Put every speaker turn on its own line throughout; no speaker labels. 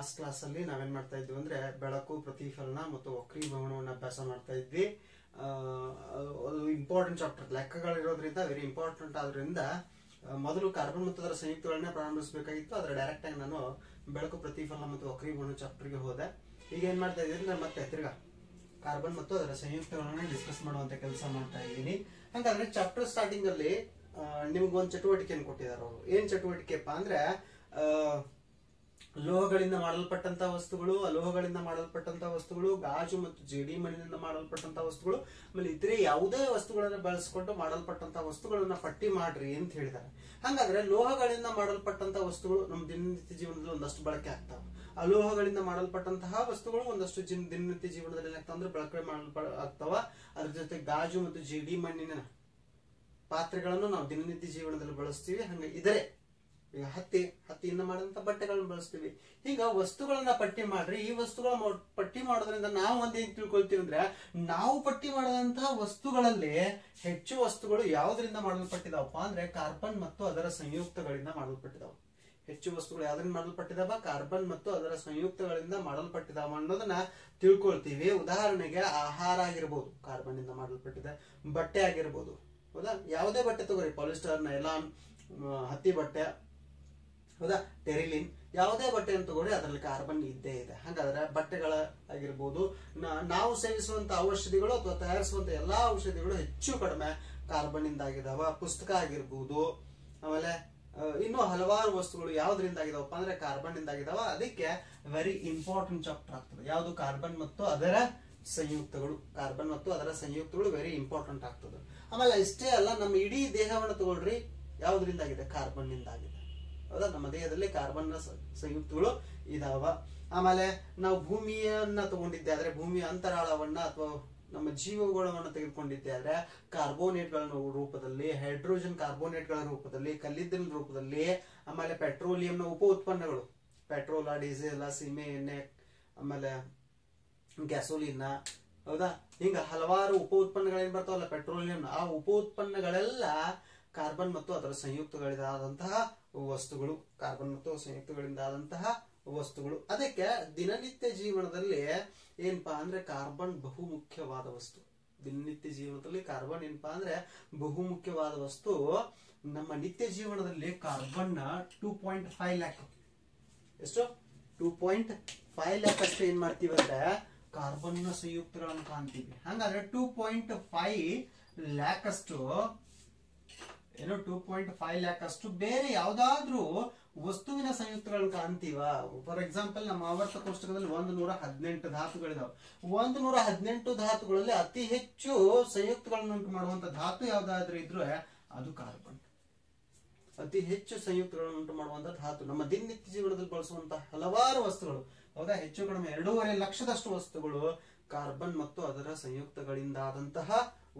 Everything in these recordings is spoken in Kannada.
ಲಾಸ್ಟ್ ಕ್ಲಾಸ್ ಅಲ್ಲಿ ನಾವೇನ್ ಮಾಡ್ತಾ ಇದ್ವಿ ಅಂದ್ರೆ ಬೆಳಕು, ಪ್ರತಿಫಲನ ಮತ್ತು ವಕ್ರೀಭವನವನ್ನು ಅಭ್ಯಾಸ ಮಾಡ್ತಾ ಇದ್ವಿ. ಅದು ಇಂಪಾರ್ಟೆಂಟ್ ಚಾಪ್ಟರ್, ಲೆಕ್ಕಗಳಿರೋದ್ರಿಂದ ವೆರಿ ಇಂಪಾರ್ಟೆಂಟ್ ಆದ್ರಿಂದ ಮೊದಲು ಕಾರ್ಬನ್ ಮತ್ತು ಅದರ ಸಂಯುಕ್ತಗಳನ್ನ ಪ್ರಾರಂಭಿಸಬೇಕಾಗಿತ್ತು. ಆದ್ರೆ ಡೈರೆಕ್ಟ್ ಆಗಿ ನಾನು ಬೆಳಕು, ಪ್ರತಿಫಲನ ಮತ್ತು ವಕ್ರೀಭವನ ಚಾಪ್ಟರ್ಗೆ ಹೋದೆ. ಈಗ ಏನ್ ಮಾಡ್ತಾ ಇದ್ದೀನಿ ಅಂದ್ರೆ ಮತ್ತೆ ತಿರ್ಗಾ ಕಾರ್ಬನ್ ಮತ್ತು ಅದರ ಸಂಯುಕ್ತಗಳನ್ನ ಡಿಸ್ಕಸ್ ಮಾಡುವಂತ ಕೆಲಸ ಮಾಡ್ತಾ ಇದ್ದೀನಿ. ಹಾಗಾದ್ರೆ ಚಾಪ್ಟರ್ ಸ್ಟಾರ್ಟಿಂಗ್ ಅಲ್ಲಿ ನಿಮ್ಗೊಂದು ಚಟುವಟಿಕೆಯನ್ನು ಕೊಟ್ಟಿದ್ದಾರೆ ಅವರು. ಏನ್ ಚಟುವಟಿಕೆಪ್ಪ ಅಂದ್ರೆ ಲೋಹಗಳಿಂದ ಮಾಡಲ್ಪಟ್ಟಂತಹ ವಸ್ತುಗಳು, ಅಲೋಹಗಳಿಂದ ಮಾಡಲ್ಪಟ್ಟಂತಹ ವಸ್ತುಗಳು, ಗಾಜು ಮತ್ತು ಜೇಡಿ ಮಣ್ಣಿನಿಂದ ಮಾಡಲ್ಪಟ್ಟಂತಹ ವಸ್ತುಗಳು, ಆಮೇಲೆ ಇತರೆ ಯಾವುದೇ ವಸ್ತುಗಳನ್ನ ಬಳಸಿಕೊಂಡು ಮಾಡಲ್ಪಟ್ಟಂತಹ ವಸ್ತುಗಳನ್ನ ಪಟ್ಟಿ ಮಾಡ್ರಿ ಅಂತ ಹೇಳಿದ್ದಾರೆ. ಹಾಗಾದ್ರೆ ಲೋಹಗಳಿಂದ ಮಾಡಲ್ಪಟ್ಟಂತಹ ವಸ್ತುಗಳು ನಮ್ಮ ದಿನನಿತ್ಯ ಜೀವನದಲ್ಲಿ ಒಂದಷ್ಟು ಬಳಕೆ ಆಗ್ತಾವ. ಅಲೋಹಗಳಿಂದ ಮಾಡಲ್ಪಟ್ಟಂತಹ ವಸ್ತುಗಳು ಒಂದಷ್ಟು ದಿನನಿತ್ಯ ಜೀವನದಲ್ಲಿ ಏನಾಗ್ತಾವ ಅಂದ್ರೆ ಬಳಕೆ ಆಗ್ತಾವ. ಅದ್ರ ಜೊತೆ ಗಾಜು ಮತ್ತು ಜೇಡಿ ಮಣ್ಣಿನ ಪಾತ್ರೆಗಳನ್ನು ನಾವು ದಿನನಿತ್ಯ ಜೀವನದಲ್ಲಿ ಬಳಸ್ತೀವಿ. ಹಂಗ ಇದರೆ ಈಗ ಹತ್ತಿಯಿಂದ ಮಾಡಿದಂತ ಬಟ್ಟೆಗಳನ್ನ ಬಳಸ್ತೀವಿ. ಈಗ ವಸ್ತುಗಳನ್ನ ಪಟ್ಟಿ ಮಾಡ್ರಿ. ಈ ವಸ್ತುಗಳ ಪಟ್ಟಿ ಮಾಡೋದ್ರಿಂದ ನಾವು ಒಂದೇನ್ ತಿಳ್ಕೊಳ್ತೀವಿ ಅಂದ್ರೆ, ನಾವು ಪಟ್ಟಿ ಮಾಡದಂತಹ ವಸ್ತುಗಳಲ್ಲಿ ಹೆಚ್ಚು ವಸ್ತುಗಳು ಯಾವುದರಿಂದ ಮಾಡಲ್ಪಟ್ಟಿದಾವಪ್ಪ ಅಂದ್ರೆ ಕಾರ್ಬನ್ ಮತ್ತು ಅದರ ಸಂಯುಕ್ತಗಳಿಂದ ಮಾಡಲ್ಪಟ್ಟಿದಾವ. ಹೆಚ್ಚು ವಸ್ತುಗಳು ಯಾವ್ದ್ರಿಂದ ಮಾಡಲ್ಪಟ್ಟಿದಾವ? ಕಾರ್ಬನ್ ಮತ್ತು ಅದರ ಸಂಯುಕ್ತಗಳಿಂದ ಮಾಡಲ್ಪಟ್ಟಿದಾವ ಅನ್ನೋದನ್ನ ತಿಳ್ಕೊಳ್ತೀವಿ. ಉದಾಹರಣೆಗೆ ಆಹಾರ ಆಗಿರ್ಬೋದು, ಕಾರ್ಬನ್ ಇಂದ ಮಾಡಲ್ಪಟ್ಟಿದೆ. ಬಟ್ಟೆ ಆಗಿರ್ಬೋದು, ಹೌದಾ? ಯಾವುದೇ ಬಟ್ಟೆ ತಗೋರಿ, ಪಾಲಿಸ್ಟರ್, ನೈಲಾನ್, ಹತ್ತಿ ಬಟ್ಟೆ, ಹೌದಾ, ಟೆರಿಲಿನ್, ಯಾವುದೇ ಬಟ್ಟೆಯನ್ನು ತಗೋರಿ ಅದರಲ್ಲಿ ಕಾರ್ಬನ್ ಇದ್ದೇ ಇದೆ. ಹಾಗಾದ್ರೆ ಬಟ್ಟೆಗಳ ಆಗಿರ್ಬೋದು, ನಾವು ಸೇವಿಸುವಂತ ಔಷಧಿಗಳು ಅಥವಾ ತಯಾರಿಸುವಂತ ಎಲ್ಲಾ ಔಷಧಿಗಳು ಹೆಚ್ಚು ಕಡಿಮೆ ಕಾರ್ಬನ್ ಇಂದ ಆಗಿದಾವ. ಪುಸ್ತಕ ಆಗಿರ್ಬೋದು, ಆಮೇಲೆ ಇನ್ನೂ ಹಲವಾರು ವಸ್ತುಗಳು ಯಾವ್ದ್ರಿಂದ ಆಗಿದಾವಪ್ಪ ಅಂದ್ರೆ ಕಾರ್ಬನ್ ಇಂದ ಆಗಿದಾವ. ಅದಕ್ಕೆ ವೆರಿ ಇಂಪಾರ್ಟೆಂಟ್ ಚಾಪ್ಟರ್ ಆಗ್ತದೆ ಯಾವುದು? ಕಾರ್ಬನ್ ಮತ್ತು ಅದರ ಸಂಯುಕ್ತಗಳು. ಕಾರ್ಬನ್ ಮತ್ತು ಅದರ ಸಂಯುಕ್ತಗಳು ವೆರಿ ಇಂಪಾರ್ಟೆಂಟ್ ಆಗ್ತದೆ. ಆಮೇಲೆ ಇಷ್ಟೇ ಅಲ್ಲ, ನಮ್ಮ ಇಡೀ ದೇಹವನ್ನು ತಗೊಳ್ರಿ, ಯಾವ್ದ್ರಿಂದ ಆಗಿದೆ? ಕಾರ್ಬನ್ ನಿಂದ ಆಗಿದೆ. ಹೌದಾ? ನಮ್ಮ ದೇಹದಲ್ಲಿ ಕಾರ್ಬನ್ ಸಂಯುಕ್ತಗಳು ಇದಾವ. ಆಮೇಲೆ ನಾವು ಭೂಮಿಯನ್ನ ತಗೊಂಡಿದ್ದೆ ಆದ್ರೆ, ಭೂಮಿಯ ಅಂತರಾಳವನ್ನ ಅಥವಾ ನಮ್ಮ ಜೀವಗೋಳವನ್ನು ತೆಗೆದುಕೊಂಡಿದ್ದೆ ಆದ್ರೆ ಕಾರ್ಬೋನೇಟ್ಗಳ ರೂಪದಲ್ಲಿ, ಹೈಡ್ರೋಜನ್ ಕಾರ್ಬೋನೇಟ್ಗಳ ರೂಪದಲ್ಲಿ, ಕಲ್ಲಿದ್ದಿನ ರೂಪದಲ್ಲಿ, ಆಮೇಲೆ ಪೆಟ್ರೋಲಿಯಂನ ಉಪ ಉತ್ಪನ್ನಗಳು, ಪೆಟ್ರೋಲ, ಡೀಸೆಲ್, ಸೀಮೆ ಎಣ್ಣೆ, ಆಮೇಲೆ ಗ್ಯಾಸೋಲಿನ್, ಹೌದಾ? ಹಿಂಗ ಹಲವಾರು ಉಪ ಉತ್ಪನ್ನಗಳೇನ್ ಬರ್ತಾವಲ್ಲ ಪೆಟ್ರೋಲಿಯಂ, ಆ ಉಪ ಉತ್ಪನ್ನಗಳೆಲ್ಲ ಕಾರ್ಬನ್ ಮತ್ತು ಅದರ ಸಂಯುಕ್ತಗಳಿಂದಾದಂತಹ ವಸ್ತುಗಳು. ಕಾರ್ಬನ್ ಮತ್ತು ಸಂಯುಕ್ತಗಳಿಂದ ಆದಂತಹ ವಸ್ತುಗಳು. ಅದಕ್ಕೆ ದಿನನಿತ್ಯ ಜೀವನದಲ್ಲಿ ಏನಪ್ಪಾ ಅಂದ್ರೆ ಕಾರ್ಬನ್ ಬಹು ಮುಖ್ಯವಾದ ವಸ್ತು. ದಿನನಿತ್ಯ ಜೀವನದಲ್ಲಿ ಕಾರ್ಬನ್ ಏನಪ್ಪಾ ಅಂದ್ರೆ ಬಹು ಮುಖ್ಯವಾದ ವಸ್ತು. ನಮ್ಮ ನಿತ್ಯ ಜೀವನದಲ್ಲಿ ಕಾರ್ಬನ್ 2.5 ಲ್ಯಾಕ್, ಎಷ್ಟು? 2.5 ಲ್ಯಾಕ್ ಅಷ್ಟು ಏನ್ ಮಾಡ್ತೀವಿ ಅಂದ್ರೆ ಕಾರ್ಬನ್ ಸಂಯುಕ್ತಗಳನ್ನು ಕಾಣ್ತೀವಿ. ಹಂಗಾದ್ರೆ 2.5 ಲ್ಯಾಕ್ ಅಷ್ಟು ಏನು 2.5 ಲ್ಯಾಕ್ ಅಷ್ಟು ಬೇರೆ ಯಾವ್ದಾದ್ರೂ ವಸ್ತುವಿನ ಸಂಯುಕ್ತಗಳನ್ನು ಕಾಣ್ತೀವ? ಫಾರ್ ಎಕ್ಸಾಂಪಲ್, ನಮ್ಮ ಆವರ್ತ ಕೋಷ್ಟಕದಲ್ಲಿ 118 ಧಾತುಗಳಿದಾವೆ. 118 ಧಾತುಗಳಲ್ಲಿ ಅತಿ ಹೆಚ್ಚು ಸಂಯುಕ್ತಗಳನ್ನು ಉಂಟು ಮಾಡುವಂತ ಧಾತು ಯಾವ್ದಾದ್ರೂ ಇದ್ರೆ ಅದು ಕಾರ್ಬನ್. ಅತಿ ಹೆಚ್ಚು ಸಂಯುಕ್ತಗಳನ್ನು ಉಂಟು ಮಾಡುವಂತ ಧಾತು ನಮ್ಮ ದಿನನಿತ್ಯ ಜೀವನದಲ್ಲಿ ಬಳಸುವಂತಹ ಹಲವಾರು ವಸ್ತುಗಳು, ಹೌದಾ? ಹೆಚ್ಚು ಕಡಿಮೆ 2.5 ಲಕ್ಷದಷ್ಟು ವಸ್ತುಗಳು ಕಾರ್ಬನ್ ಮತ್ತು ಅದರ ಸಂಯುಕ್ತಗಳಿಂದಾದಂತಹ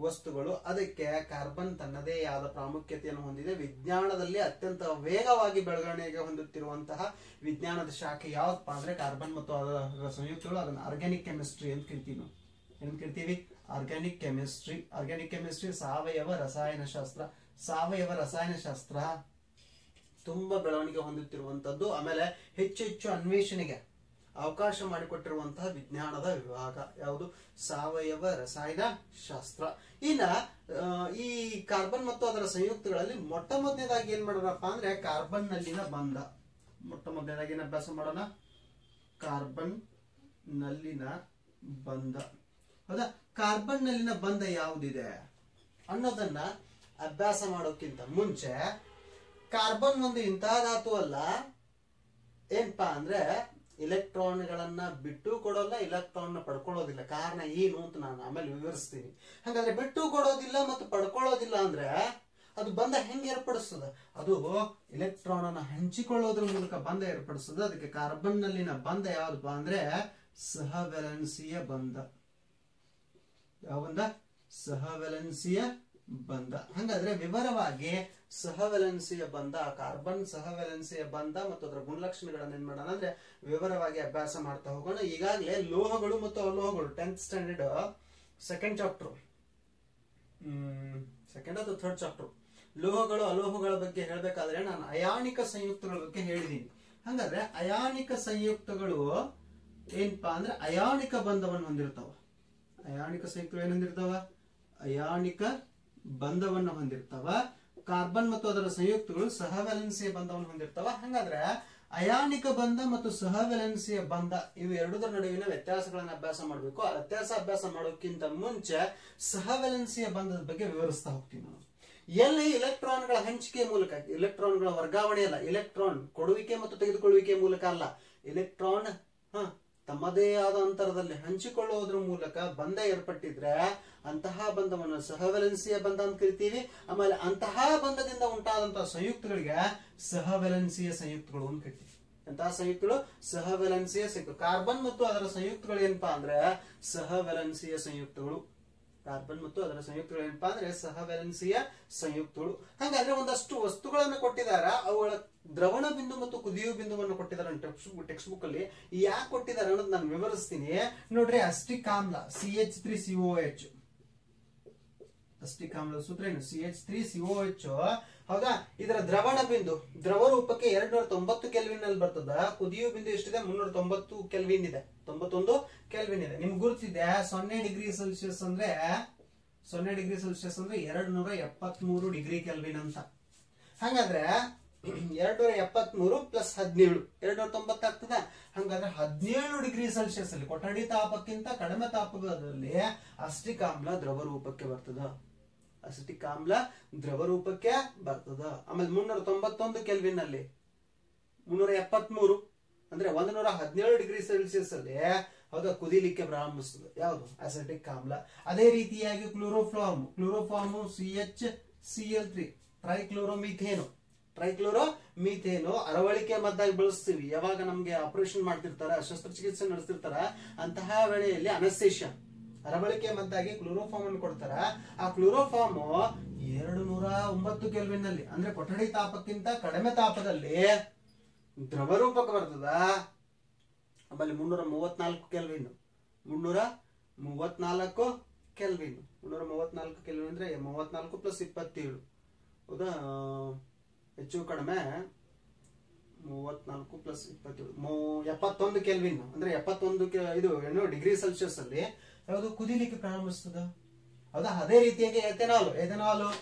ವಸ್ತುಗಳು. ಅದಕ್ಕೆ ಕಾರ್ಬನ್ ತನ್ನದೇ ಆದ ಪ್ರಾಮುಖ್ಯತೆಯನ್ನು ಹೊಂದಿದೆ. ವಿಜ್ಞಾನದಲ್ಲಿ ಅತ್ಯಂತ ವೇಗವಾಗಿ ಬೆಳವಣಿಗೆ ಹೊಂದುತ್ತಿರುವಂತಹ ವಿಜ್ಞಾನದ ಶಾಖೆ ಯಾವ್ದಪ್ಪ ಅಂದ್ರೆ ಕಾರ್ಬನ್ ಮತ್ತು ಅದರ ಸಂಯುಕ್ತಗಳು. ಅದನ್ನ ಆರ್ಗ್ಯಾನಿಕ್ ಕೆಮಿಸ್ಟ್ರಿ ಅಂತ ಕರಿತೀವಿ ನಾವು. ಏನ್ ಕರಿತೀವಿ? Organic chemistry. ಆರ್ಗ್ಯಾನಿಕ್ ಕೆಮಿಸ್ಟ್ರಿ ಸಾವಯವ ರಸಾಯನಶಾಸ್ತ್ರ. ಸಾವಯವ ರಸಾಯನಶಾಸ್ತ್ರ ತುಂಬಾ ಬೆಳವಣಿಗೆ ಹೊಂದುತ್ತಿರುವಂತದ್ದು. ಆಮೇಲೆ ಹೆಚ್ಚು ಹೆಚ್ಚು ಅನ್ವೇಷಣೆಗೆ ಅವಕಾಶ ಮಾಡಿಕೊಟ್ಟಿರುವಂತಹ ವಿಜ್ಞಾನದ ವಿಭಾಗ ಯಾವುದು? ಸಾವಯವ ರಸಾಯನ ಶಾಸ್ತ್ರ. ಇನ್ನ ಈ ಕಾರ್ಬನ್ ಮತ್ತು ಅದರ ಸಂಯುಕ್ತಗಳಲ್ಲಿ ಮೊಟ್ಟ ಮೊದಲನೇದಾಗಿ ಏನ್ ಮಾಡೋಣಪ್ಪ ಅಂದ್ರೆ ಕಾರ್ಬನ್ ನಲ್ಲಿನ ಬಂಧ. ಮೊಟ್ಟ ಮೊದಲನೇದಾಗಿ ಏನ್ ಅಭ್ಯಾಸ ಮಾಡೋಣ? ಕಾರ್ಬನ್ ನಲ್ಲಿನ ಬಂಧ. ಹೌದಾ? ಕಾರ್ಬನ್ ನಲ್ಲಿನ ಬಂಧ ಯಾವುದಿದೆ ಅನ್ನೋದನ್ನ ಅಭ್ಯಾಸ ಮಾಡೋಕ್ಕಿಂತ ಮುಂಚೆ, ಕಾರ್ಬನ್ ಒಂದು ಇಂತಹ ಧಾತು ಅಲ್ಲ ಏನಪ್ಪಾ ಅಂದ್ರೆ ಇಲೆಕ್ಟ್ರಾನ್ಗಳನ್ನ ಬಿಟ್ಟು ಕೊಡೋಲ್ಲ, ಇಲೆಕ್ಟ್ರಾನ್ ಪಡ್ಕೊಳ್ಳೋದಿಲ್ಲ. ಕಾರಣ ಏನು ಅಂತ ನಾನು ಆಮೇಲೆ ವಿವರಿಸ್ತೀನಿ. ಹಾಗಾದ್ರೆ ಬಿಟ್ಟು ಕೊಡೋದಿಲ್ಲ ಮತ್ತು ಪಡ್ಕೊಳ್ಳೋದಿಲ್ಲ ಅಂದ್ರೆ ಅದು ಬಂಧ ಹೆಂಗೆ ಏರ್ಪಡಿಸ್ತದ? ಅದು ಇಲೆಕ್ಟ್ರಾನ್ ಅನ್ನ ಹಂಚಿಕೊಳ್ಳೋದ್ರ ಮೂಲಕ ಬಂಧ ಏರ್ಪಡಿಸ್ತದೆ. ಅದಕ್ಕೆ ಕಾರ್ಬನ್ ನಲ್ಲಿನ ಬಂಧ ಯಾವ್ದಪ್ಪ ಅಂದ್ರೆ ಸಹವೆಲೆನ್ಸಿಯ ಬಂಧ. ಯಾವ ಬಂಧ? ಸಹವೆಲೆನ್ಸಿಯ ಬಂಧ. ಹಾಗಾದ್ರೆ ವಿವರವಾಗಿ ಸಹವೆಲೆನ್ಸಿಯ ಬಂಧ, ಕಾರ್ಬನ್ ಸಹವೆಲೆನ್ಸಿಯ ಬಂಧ ಮತ್ತು ಅದರ ಗುಣಲಕ್ಷಣಗಳನ್ನ ಏನ್ ಮಾಡೋಣ ಅಂದ್ರೆ ವಿವರವಾಗಿ ಅಭ್ಯಾಸ ಮಾಡ್ತಾ ಹೋಗೋಣ. ಈಗಾಗಲೇ ಲೋಹಗಳು ಮತ್ತು ಅಲೋಹಗಳು 10th standard second chapter, second ಅಥವಾ ಥರ್ಡ್ ಚಾಪ್ಟರ್, ಲೋಹಗಳು ಅಲೋಹಗಳ ಬಗ್ಗೆ ಹೇಳ್ಬೇಕಾದ್ರೆ ನಾನು ಅಯಾನಿಕ ಸಂಯುಕ್ತಗಳ ಬಗ್ಗೆ ಹೇಳಿದೀನಿ. ಹಾಗಾದ್ರೆ ಅಯಾನಿಕ ಸಂಯುಕ್ತಗಳು ಏನಪ್ಪಾ ಅಂದ್ರೆ ಅಯಾನಿಕ ಬಂಧವನ್ನು ಹೊಂದಿರ್ತಾವ. ಅಯಾನಿಕ ಸಂಯುಕ್ತಗಳು ಏನ್ ಹೊಂದಿರ್ತಾವ? ಅಯಾನಿಕ ಬಂಧವನ್ನು ಹೊಂದಿರ್ತಾವ. ಕಾರ್ಬನ್ ಮತ್ತು ಅದರ ಸಂಯುಕ್ತಗಳು ಸಹವ್ಯಾಲೆನ್ಸಿಯ ಬಂಧವನ್ನು ಹೊಂದಿರ್ತಾವ. ಹಾಗಾದ್ರೆ ಅಯಾನಿಕ ಬಂಧ ಮತ್ತು ಸಹವ್ಯಾಲೆನ್ಸಿಯ ಬಂಧ ಇವು ಎರಡರ ನಡುವಿನ ವ್ಯತ್ಯಾಸಗಳನ್ನ ಅಭ್ಯಾಸ ಮಾಡಬೇಕು. ಆ ಅಭ್ಯಾಸ ಮಾಡೋಕ್ಕಿಂತ ಮುಂಚೆ ಸಹವ್ಯಾಲೆನ್ಸಿಯ ಬಂಧದ ಬಗ್ಗೆ ವಿವರಿಸ್ತಾ ಹೋಗ್ತೀನಿ ನಾನು. ಎಲ್ಲಿ ಇಲೆಕ್ಟ್ರಾನ್ಗಳ ಹಂಚಿಕೆ ಮೂಲಕ, ಇಲೆಕ್ಟ್ರಾನ್ಗಳ ವರ್ಗಾವಣೆ ಅಲ್ಲ, ಇಲೆಕ್ಟ್ರಾನ್ ಕೊಡುವಿಕೆ ಮತ್ತು ತೆಗೆದುಕೊಳ್ಳುವಿಕೆ ಮೂಲಕ ಅಲ್ಲ, ಇಲೆಕ್ಟ್ರಾನ್ ತಮ್ಮದೇ ಆದ ಅಂತರದಲ್ಲಿ ಹಂಚಿಕೊಳ್ಳುವುದರ ಮೂಲಕ ಬಂಧ ಏರ್ಪಟ್ಟಿದ್ರೆ ಅಂತಹ ಬಂಧವನ್ನು ಸಹವ್ಯಾಲೆನ್ಸಿಯ ಬಂಧ ಅಂತ ಕರಿತೀವಿ. ಆಮೇಲೆ ಅಂತಹ ಬಂಧದಿಂದ ಉಂಟಾದಂತಹ ಸಂಯುಕ್ತಗಳಿಗೆ ಸಹವ್ಯಾಲೆನ್ಸಿಯ ಸಂಯುಕ್ತಗಳು ಅಂತ ಕರಿತೀವಿ. ಅಂತಹ ಸಂಯುಕ್ತಗಳು ಸಹವ್ಯಾಲೆನ್ಸಿಯ ಸಂಯುಕ್ತ. ಕಾರ್ಬನ್ ಮತ್ತು ಅದರ ಸಂಯುಕ್ತಗಳು ಏನಪ್ಪಾ ಅಂದ್ರೆ ಸಹವ್ಯಾಲೆನ್ಸಿಯ ಸಂಯುಕ್ತಗಳು. ಕಾರ್ಬನ್ ಮತ್ತು ಅದರ ಸಂಯುಕ್ತಗಳು ಏನಪ್ಪಾ ಅಂದ್ರೆ ಸಹವ್ಯಾಲೆನ್ಸಿಯ ಸಂಯುಕ್ತಗಳು. ಹಾಗಾದ್ರೆ ಒಂದಷ್ಟು ವಸ್ತುಗಳನ್ನು ಕೊಟ್ಟಿದಾರ, ಅವುಗಳ ದ್ರವಣ ಬಿಂದು ಮತ್ತು ಕುದಿಯುವ ಬಿಂದುವನ್ನು ಕೊಟ್ಟಿದ್ದಾರೆ ಟೆಕ್ಸ್ಟ್ ಬುಕ್ ಅಲ್ಲಿ. ಯಾಕೆ ಕೊಟ್ಟಿದ್ದಾರೆ ಅನ್ನೋದು ನಾನು ವಿವರಿಸ್ತೀನಿ ನೋಡ್ರಿ. ಅಸ್ಟಿಕ್ ಆಮ್ಲ CH3COH, ಅಸ್ಟಿಕ್ ಆಮ್ಲದ ಸೂತ್ರ ಏನು? CH3COH. ಹೌದಾ? ಇದರ ದ್ರವಣ ಬಿಂದು ದ್ರವ ರೂಪಕ್ಕೆ 290 ಕೆಲ್ವಿನ್ ನಲ್ಲಿ ಬರ್ತದ. ಕುದಿಯುವ ಬಿಂದು ಎಷ್ಟಿದೆ? 390 ಕೆಲ್ವಿನ್ ಇದೆ, 91 ಕೆಲ್ವಿನ್ ಇದೆ. ನಿಮ್ಗೆ ಗುರುತಿದೆ 0 ಡಿಗ್ರಿ ಸೆಲ್ಸಿಯಸ್ ಅಂದ್ರೆ 0 ಡಿಗ್ರಿ ಸೆಲ್ಸಿಯಸ್ ಅಂದ್ರೆ 273 ಡಿಗ್ರಿ ಕೆಲ್ವಿನ್ ಅಂತ. ಹಾಗಾದ್ರೆ 273 ಪ್ಲಸ್ 17 290 ಆಗ್ತದ. ಹಾಗಾದ್ರೆ 17 ಡಿಗ್ರಿ ಸೆಲ್ಸಿಯಸ್ ಅಲ್ಲಿ ಕೊಠಡಿ ತಾಪಕ್ಕಿಂತ ಕಡಿಮೆ ತಾಪದಲ್ಲಿ ಅಸ್ಟಿಕ್ ಆಮ್ಲ ದ್ರವ ರೂಪಕ್ಕೆ ಬರ್ತದ. ಅಸಿಟಿಕ್ ಆಮ್ಲ ದ್ರವ ರೂಪಕ್ಕೆ ಬರ್ತದ. ಆಮೇಲೆ 391 ಕೆಲ್ವಿನ್ ಅಲ್ಲಿ 373 ಅಂದ್ರೆ 117 ಡಿಗ್ರಿ ಸೆಲ್ಸಿಯಸ್ ಅಲ್ಲಿ ಹೌದಾ ಕುದಿಲಿಕ್ಕೆ ಪ್ರಾರಂಭಿಸ್ತದೆ. ಯಾವುದು? ಅಸಿಟಿಕ್ ಆಮ್ಲ. ಅದೇ ರೀತಿಯಾಗಿ ಕ್ಲೋರೋಫಾರ್ಮ್ CHCl3 ಟ್ರೈಕ್ಲೋರೋಮೀಥೇನು ಅರವಳಿಕೆ ಮದ್ದಾಗಿ ಬಳಸ್ತೀವಿ. ಯಾವಾಗ ನಮ್ಗೆ ಆಪರೇಷನ್ ಮಾಡ್ತಿರ್ತಾರ, ಶಸ್ತ್ರಚಿಕಿತ್ಸೆ ನಡೆಸ್ತಿರ್ತಾರ, ಅಂತಹ ವೇಳೆಯಲ್ಲಿ ಅನಸ್ತೇಷಿಯಾ ಅರವಳಿಕೆ ಮದ್ದಾಗಿ ಕ್ಲೋರೋಫಾರ್ಮ್ ಅನ್ನು ಕೊಡ್ತಾರ. ಆ ಕ್ಲೋರೋಫಾರ್ಮ್ 209 ಕೆಲ್ವಿನ್ ನಲ್ಲಿ ಅಂದ್ರೆ ಕೊಠಡಿ ತಾಪಕ್ಕಿಂತ ಕಡಿಮೆ ತಾಪದಲ್ಲಿ ದ್ರವ ರೂಪಕ್ಕೆ ಬರ್ತದ. ಆಮೇಲೆ 334 ಕೆಲ್ವಿನ್ 334 ಕೆಲ್ವಿನ್ 334 ಕೆಲ್ವಿನ್ ಅಂದ್ರೆ 34 ಪ್ಲಸ್ 27 ಹೌದಾ? ಹೆಚ್ಚು ಕಡಿಮೆ 34 ಪ್ಲಸ್ 27 71 ಕೆಲ್ವಿನ್ ಅಂದ್ರೆ 71 ಇದು ಏನು ಡಿಗ್ರಿ ಸೆಲ್ಸಿಯಸ್ ಅಲ್ಲಿ ಯಾವುದು ಕುದಿಲಿಕ್ಕೆ ಪ್ರಾರಂಭಿಸ್ತದ. ಹೌದಾ? ಅದೇ ರೀತಿಯಾಗಿ ಎಥೆನಾಲ್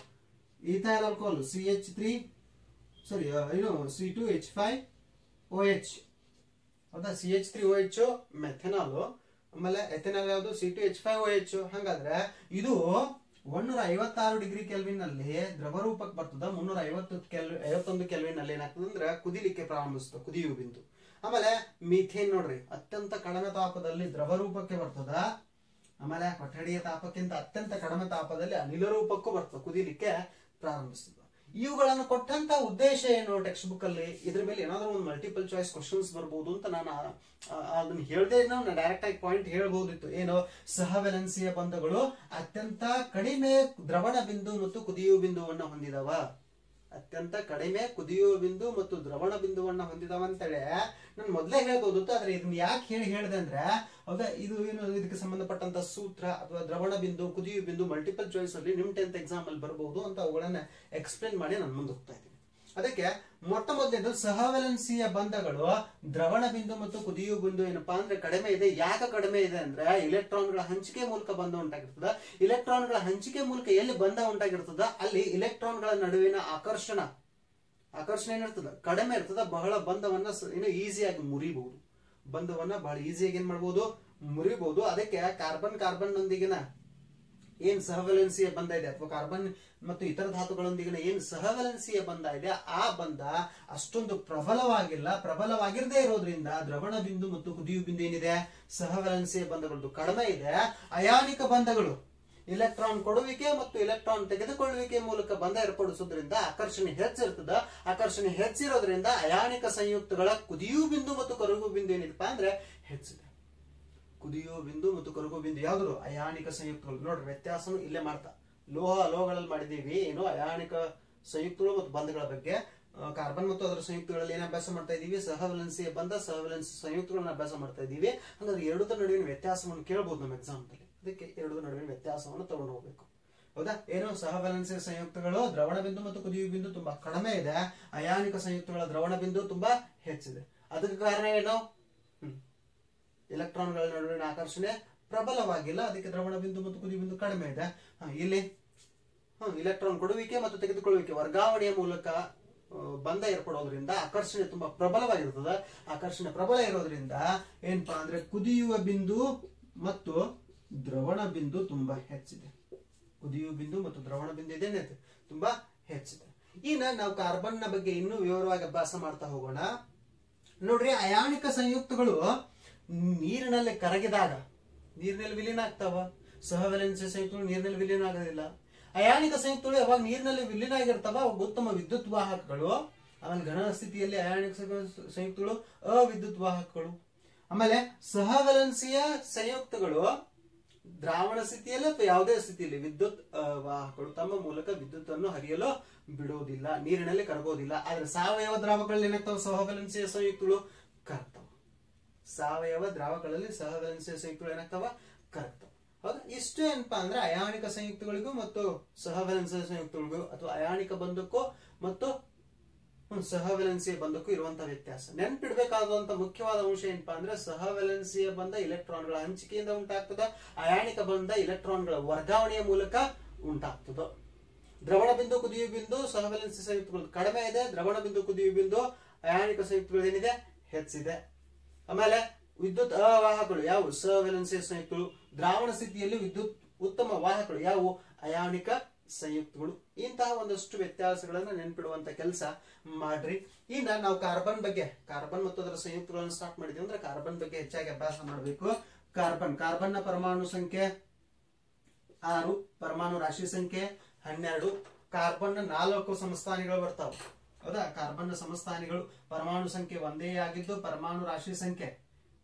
ಈಥೈಲ್ ಆಲ್ಕೋಹಾಲ್ C2H5OH ಹೌದಾ? CH3OH methanol. ಆಮೇಲೆ ಎಥೆನಾಲ್ ಯಾವುದು? C2H5OH. ಹಾಗಾದ್ರೆ ಇದು 156 ಡಿಗ್ರಿ ಕೆಲ್ವಿನ್ ನಲ್ಲಿ ದ್ರವ ರೂಪಕ್ಕೆ ಬರ್ತದ. 351 ಕೆಲ್ವಿನ್ ನಲ್ಲಿ ಏನಾಗ್ತದೆ ಅಂದ್ರೆ ಕುದಿಲಿಕ್ಕೆ ಪ್ರಾರಂಭಿಸ್ತದೆ, ಕುದಿಯುವ ಬಿಂದು. ಆಮೇಲೆ ಮೀಥೇನ್ ನೋಡ್ರಿ, ಅತ್ಯಂತ ಕಡಿಮೆ ತಾಪದಲ್ಲಿ ದ್ರವ ರೂಪಕ್ಕೆ ಬರ್ತದ. ಆಮೇಲೆ ಕೊಠಡಿಯ ತಾಪಕ್ಕಿಂತ ಅತ್ಯಂತ ಕಡಿಮೆ ತಾಪದಲ್ಲಿ ಅನಿಲ ರೂಪಕ್ಕೂ ಬರ್ತದೆ, ಕುದಿಲಿಕ್ಕೆ ಪ್ರಾರಂಭಿಸ್ತದೆ. ಇವುಗಳನ್ನು ಕೊಟ್ಟಂತ ಉದ್ದೇಶ ಏನು ಟೆಕ್ಸ್ಟ್ ಬುಕ್ ಅಲ್ಲಿ? ಇದ್ರ ಮೇಲೆ ಏನಾದ್ರೂ ಒಂದು ಮಲ್ಟಿಪಲ್ ಚಾಯ್ಸ್ ಕ್ವಶನ್ಸ್ ಬರ್ಬೋದು ಅಂತ ನಾನು ಅದನ್ನ ಹೇಳ್ದೆ. ನಾನು ಡೈರೆಕ್ಟ್ ಆಗಿ ಪಾಯಿಂಟ್ ಹೇಳ್ಬೋದಿತ್ತು. ಏನು? ಸಹವ್ಯಾಲೆನ್ಸಿಯ ಬಂಧಗಳು ಅತ್ಯಂತ ಕಡಿಮೆ ದ್ರವಣ ಬಿಂದು ಮತ್ತು ಕುದಿಯುವ ಬಿಂದುವನ್ನ ಹೊಂದಿದವ. ಅತ್ಯಂತ ಕಡಿಮೆ ಕುದಿಯುವ ಬಿಂದು ಮತ್ತು ದ್ರವಣ ಬಿಂದುವನ್ನ ಹೊಂದಿದವ ಅಂತೇಳಿ ನಾನು ಮೊದಲೇ ಹೇಳ್ಬೋದಿತ್ತು. ಆದ್ರೆ ಇದನ್ನ ಯಾಕೆ ಹೇಳಿದೆ ಅಂದ್ರೆ ಹೌದಾ, ಇದು ಏನು ಇದಕ್ಕೆ ಸಂಬಂಧಪಟ್ಟಂತ ಸೂತ್ರ ಅಥವಾ ದ್ರವಣ ಬಿಂದು ಕುದಿಯುವ ಬಿಂದು ಮಲ್ಟಿಪಲ್ ಚಾಯ್ಸ್ ಅಲ್ಲಿ ನಿಮ್ 10th ಎಕ್ಸಾಮ್ ಅಲ್ಲಿ ಬರಬಹುದು ಅಂತ ಅವುಗಳನ್ನ ಎಕ್ಸ್ಪ್ಲೇನ್ ಮಾಡಿ ನಾನು ಮುಂದೆ ಹೋಗ್ತಾ ಇದ್ದೀನಿ. ಅದಕ್ಕೆ ಮೊಟ್ಟ ಮೊದಲನೇದು ಸಹವ್ಯಾಲೆನ್ಸಿಯ ಬಂಧಗಳು ದ್ರವಣ ಬಿಂದು ಮತ್ತು ಕುದಿಯುವ ಬಿಂದು ಏನಪ್ಪಾ ಅಂದ್ರೆ ಕಡಿಮೆ ಇದೆ. ಯಾಕೆ ಕಡಿಮೆ ಇದೆ ಅಂದ್ರೆ ಇಲೆಕ್ಟ್ರಾನ್ಗಳ ಹಂಚಿಕೆ ಮೂಲಕ ಬಂಧ ಉಂಟಾಗಿರ್ತದ. ಇಲೆಕ್ಟ್ರಾನ್ಗಳ ಹಂಚಿಕೆ ಮೂಲಕ ಎಲ್ಲಿ ಬಂಧ ಉಂಟಾಗಿರ್ತದ ಅಲ್ಲಿ ಇಲೆಕ್ಟ್ರಾನ್ಗಳ ನಡುವಿನ ಆಕರ್ಷಣೆ ಏನಿರ್ತದ ಕಡಿಮೆ ಇರ್ತದ. ಬಹಳ ಬಂಧವನ್ನ ಏನು ಈಸಿಯಾಗಿ ಮುರಿಬಹುದು, ಬಂಧವನ್ನ ಬಹಳ ಈಸಿಯಾಗಿ ಏನ್ ಮಾಡಬಹುದು? ಮುರಿಬಹುದು. ಅದಕ್ಕೆ ಕಾರ್ಬನ್ ನೊಂದಿಗಿನ ಏನ್ ಸಹವ್ಯಾಲೆನ್ಸಿಯ ಬಂಧ ಇದೆ ಅಥವಾ ಕಾರ್ಬನ್ ಮತ್ತು ಇತರ ಧಾತುಗಳೊಂದಿಗಿನ ಏನ್ ಸಹವ್ಯಾಲೆನ್ಸಿಯ ಬಂಧ ಇದೆ ಆ ಬಂಧ ಅಷ್ಟೊಂದು ಪ್ರಬಲವಾಗಿರದೇ ಇರೋದ್ರಿಂದ ದ್ರವಣ ಬಿಂದು ಮತ್ತು ಕುದಿಯುವ ಬಿಂದು ಏನಿದೆ ಸಹವ್ಯಾಲೆನ್ಸಿಯ ಬಂಧಗಳದ್ದು ಕಡಿಮೆ ಇದೆ. ಅಯಾನಿಕ ಬಂಧಗಳು ಇಲೆಕ್ಟ್ರಾನ್ ಕೊಡುವಿಕೆ ಮತ್ತು ಇಲೆಕ್ಟ್ರಾನ್ ತೆಗೆದುಕೊಳ್ಳುವಿಕೆ ಮೂಲಕ ಬಂಧ ಏರ್ಪಡಿಸೋದ್ರಿಂದ ಆಕರ್ಷಣೆ ಹೆಚ್ಚಿರ್ತದ. ಆಕರ್ಷಣೆ ಹೆಚ್ಚಿರೋದ್ರಿಂದ ಅಯಾನಿಕ ಸಂಯುಕ್ತಗಳ ಕುದಿಯುವ ಬಿಂದು ಮತ್ತು ಕರಗುವ ಬಿಂದು ಏನಿದೆಪ್ಪ ಅಂದ್ರೆ ಹೆಚ್ಚಿದೆ. ಕುದಿಯುವ ಬಿಂದು ಮತ್ತು ಕರಗುವ ಬಿಂದು ಯಾವ್ದು? ಅಯಾನಿಕ ಸಂಯುಕ್ತಗಳು. ನೋಡ್ರಿ ವ್ಯತ್ಯಾಸನು ಇಲ್ಲೇ ಮಾಡ್ತಾ ಲೋಹಗಳಲ್ಲಿ ಮಾಡಿದೀವಿ. ಏನು ಅಯಾನಿಕ ಸಂಯುಕ್ತಗಳು ಮತ್ತು ಬಂಧಗಳ ಬಗ್ಗೆ ಕಾರ್ಬನ್ ಮತ್ತು ಅದರ ಸಂಯುಕ್ತಗಳಲ್ಲಿ ಏನ್ ಅಭ್ಯಾಸ ಮಾಡ್ತಾ ಇದೀವಿ? ಸಹವ್ಯಾಲೆನ್ಸಿಯ ಬಂಧ, ಸಹವ್ಯಾಲೆನ್ಸಿ ಸಂಯುಕ್ತಗಳನ್ನ ಅಭ್ಯಾಸ ಮಾಡ್ತಾ ಇದೀವಿ. ಹಾಗಾದ್ರೆ ಎರಡರ ನಡುವಿನ ವ್ಯತ್ಯಾಸವನ್ನು ಕೇಳಬಹುದು ನಮ್ಮ ಎಕ್ಸಾಮ್ ದಲ್ಲಿ. ಅದಕ್ಕೆ ಎರಡರ ನಡುವಿನ ವ್ಯತ್ಯಾಸವನ್ನು ತಗೊಂಡು ಹೋಗ್ಬೇಕು. ಹೌದಾ? ಏನು ಸಹವಲನ್ಸಿಯ ಸಂಯುಕ್ತಗಳು ದ್ರವಣ ಬಿಂದು ಮತ್ತು ಕುದಿಯುವ ಬಿಂದು ತುಂಬಾ ಕಡಿಮೆ ಇದೆ, ಅಯಾನಿಕ ಸಂಯುಕ್ತಗಳ ದ್ರವಣ ಬಿಂದು ತುಂಬಾ ಹೆಚ್ಚಿದೆ. ಅದಕ್ಕೆ ಕಾರಣ ಏನು? ಎಲೆಕ್ಟ್ರಾನ್ಗಳ ನಡುವಿನ ಆಕರ್ಷಣೆ ಪ್ರಬಲವಾಗಿಲ್ಲ, ಅದಕ್ಕೆ ದ್ರವಣ ಬಿಂದು ಮತ್ತು ಕುದಿಯುವ ಬಿಂದು ಕಡಿಮೆ ಇದೆ. ಇಲ್ಲಿ ಇಲೆಕ್ಟ್ರಾನ್ ಕೊಡುವಿಕೆ ಮತ್ತು ತೆಗೆದುಕೊಳ್ಳುವಿಕೆ ವರ್ಗಾವಣೆಯ ಮೂಲಕ ಬಂಧ ಏರ್ಪಡೋದ್ರಿಂದ ಆಕರ್ಷಣೆ ತುಂಬಾ ಪ್ರಬಲವಾಗಿರ್ತದೆ. ಆಕರ್ಷಣೆ ಪ್ರಬಲ ಇರೋದ್ರಿಂದ ಏನಪ್ಪಾ ಅಂದ್ರೆ ಕುದಿಯುವ ಬಿಂದು ಮತ್ತು ದ್ರವಣ ಬಿಂದು ತುಂಬಾ ಹೆಚ್ಚಿದೆ. ಕುದಿಯುವ ಬಿಂದು ಮತ್ತು ದ್ರವಣ ಬಿಂದು ಇದೇನೈತೆ ತುಂಬಾ ಹೆಚ್ಚಿದೆ. ಇನ್ನ ನಾವು ಕಾರ್ಬನ್ ನ ಬಗ್ಗೆ ಇನ್ನೂ ವಿವರವಾಗಿ ಅಭ್ಯಾಸ ಮಾಡ್ತಾ ಹೋಗೋಣ. ನೋಡ್ರಿ, ಅಯಾನಿಕ ಸಂಯುಕ್ತಗಳು ನೀರಿನಲ್ಲಿ ಕರಗಿದಾಗ ನೀರಿನಲ್ಲಿ ವಿಲೀನ ಆಗ್ತಾವ. ಸಹವಲನ್ಸಿಯ ಸಂಯುಕ್ತಗಳು ನೀರಿನಲ್ಲಿ ವಿಲೀನ ಆಗೋದಿಲ್ಲ. ಅಯಾನಿಕ ಸಂಯುಕ್ತಗಳು ಯಾವಾಗ ನೀರಿನಲ್ಲಿ ವಿಲೀನ ಆಗಿರ್ತಾವ ಅವು ಉತ್ತಮ ವಿದ್ಯುತ್ ವಾಹಕಗಳು. ಆಮೇಲೆ ಘನ ಸ್ಥಿತಿಯಲ್ಲಿ ಅಯಾನಿಕ ಸಂಯುಕ್ತಗಳು ಅವಿದ್ಯುತ್ ವಾಹಕಗಳು. ಆಮೇಲೆ ಸಹವಲನ್ಸಿಯ ಸಂಯುಕ್ತಗಳು ದ್ರಾವಣ ಸ್ಥಿತಿಯಲ್ಲಿ ಅಥವಾ ಯಾವುದೇ ಸ್ಥಿತಿಯಲ್ಲಿ ವಿದ್ಯುತ್ ವಾಹಕಗಳು ತಮ್ಮ ಮೂಲಕ ವಿದ್ಯುತ್ ಅನ್ನು ಹರಿಯಲು ಬಿಡುವುದಿಲ್ಲ, ನೀರಿನಲ್ಲಿ ಕರಗೋದಿಲ್ಲ. ಆದ್ರೆ ಸಾವಯವ ದ್ರಾವಕಗಳಲ್ಲಿ ಏನಾಗ್ತಾವ? ಸಹವಲನ್ಸಿಯ ಸಂಯುಕ್ತಗಳು ಕರಗ್ತಾವ. ಸಾವಯವ ದ್ರಾವಕಗಳಲ್ಲಿ ಸಹವಲನ್ಸಿಯ ಸಂಯುಕ್ತಗಳು ಏನಾಗ್ತಾವ? ಕರಗ್ತಾವ. ಹೌದಾ? ಇಷ್ಟು ಏನಪ್ಪಾ ಅಂದ್ರೆ ಅಯಾನಿಕ ಸಂಯುಕ್ತಗಳಿಗೂ ಮತ್ತು ಸಹವಲನ್ಸಿಯ ಸಂಯುಕ್ತಗಳಿಗೂ ಅಥವಾ ಅಯಾನಿಕ ಬಂಧಕ್ಕೂ ಮತ್ತು ಸಹವಲನ್ಸಿಯ ಬಂಧಕ್ಕೂ ಇರುವಂತಹ ವ್ಯತ್ಯಾಸ. ನೆನ್ಪಿಡ್ಬೇಕಾದಂತ ಮುಖ್ಯವಾದ ಅಂಶ ಏನಪ್ಪಾ ಅಂದ್ರೆ ಸಹವಲನ್ಸಿಯ ಬಂಧ ಇಲೆಕ್ಟ್ರಾನ್ಗಳ ಹಂಚಿಕೆಯಿಂದ ಉಂಟಾಗ್ತದ, ಅಯಾನಿಕ ಬಂಧ ಇಲೆಕ್ಟ್ರಾನ್ಗಳ ವರ್ಗಾವಣೆಯ ಮೂಲಕ ಉಂಟಾಗ್ತದ. ದ್ರವಣ ಬಿಂದು ಕುದಿಯುವ ಬಿಂದು ಸಹವಲನ್ಸಿಯ ಸಂಯುಕ್ತಗಳು ಕಡಿಮೆ ಇದೆ, ದ್ರವಣ ಬಿಂದು ಕುದಿಯುವ ಬಿಂದು ಅಯಾನಿಕ ಸಂಯುಕ್ತಗಳು ಏನಿದೆ ಹೆಚ್ಚಿದೆ. ಆಮೇಲೆ ವಿದ್ಯುತ್ ಅವಾಹಕಗಳು ಯಾವುವು? ಸಹವಲನ್ಸಿಯ ಸಂಯುಕ್ತಗಳು. ದ್ರಾವಣ ಸ್ಥಿತಿಯಲ್ಲಿ ವಿದ್ಯುತ್ ಉತ್ತಮ ವಾಹಕಗಳು ಯಾವುವು? ಅಯಾನಿಕ ಸಂಯುಕ್ತಗಳು. ಇಂತಹ ಒಂದಷ್ಟು ವ್ಯತ್ಯಾಸಗಳನ್ನ ನೆನ್ಪಿಡುವಂತ ಕೆಲಸ ಮಾಡ್ರಿ. ಇನ್ನ ನಾವು ಕಾರ್ಬನ್ ಮತ್ತು ಅದರ ಸಂಯುಕ್ತಗಳನ್ನು ಸ್ಟಾರ್ಟ್ ಮಾಡಿದ್ವಿ ಅಂದ್ರೆ ಕಾರ್ಬನ್ ಬಗ್ಗೆ ಹೆಚ್ಚಾಗಿ ಅಭ್ಯಾಸ ಮಾಡಬೇಕು. ಕಾರ್ಬನ್ ನ ಪರಮಾಣು ಸಂಖ್ಯೆ 6, ಪರಮಾಣು ರಾಶಿ ಸಂಖ್ಯೆ 12. ಕಾರ್ಬನ್ ನ 4 ಸಮಸ್ಥಾನಿಗಳು ಬರ್ತಾವ. ಹೌದಾ? ಕಾರ್ಬನ್ ನ ಸಮಸ್ಥಾನಿಗಳು ಪರಮಾಣು ಸಂಖ್ಯೆ ಒಂದೇ ಆಗಿದ್ದು ಪರಮಾಣು ರಾಶಿ ಸಂಖ್ಯೆ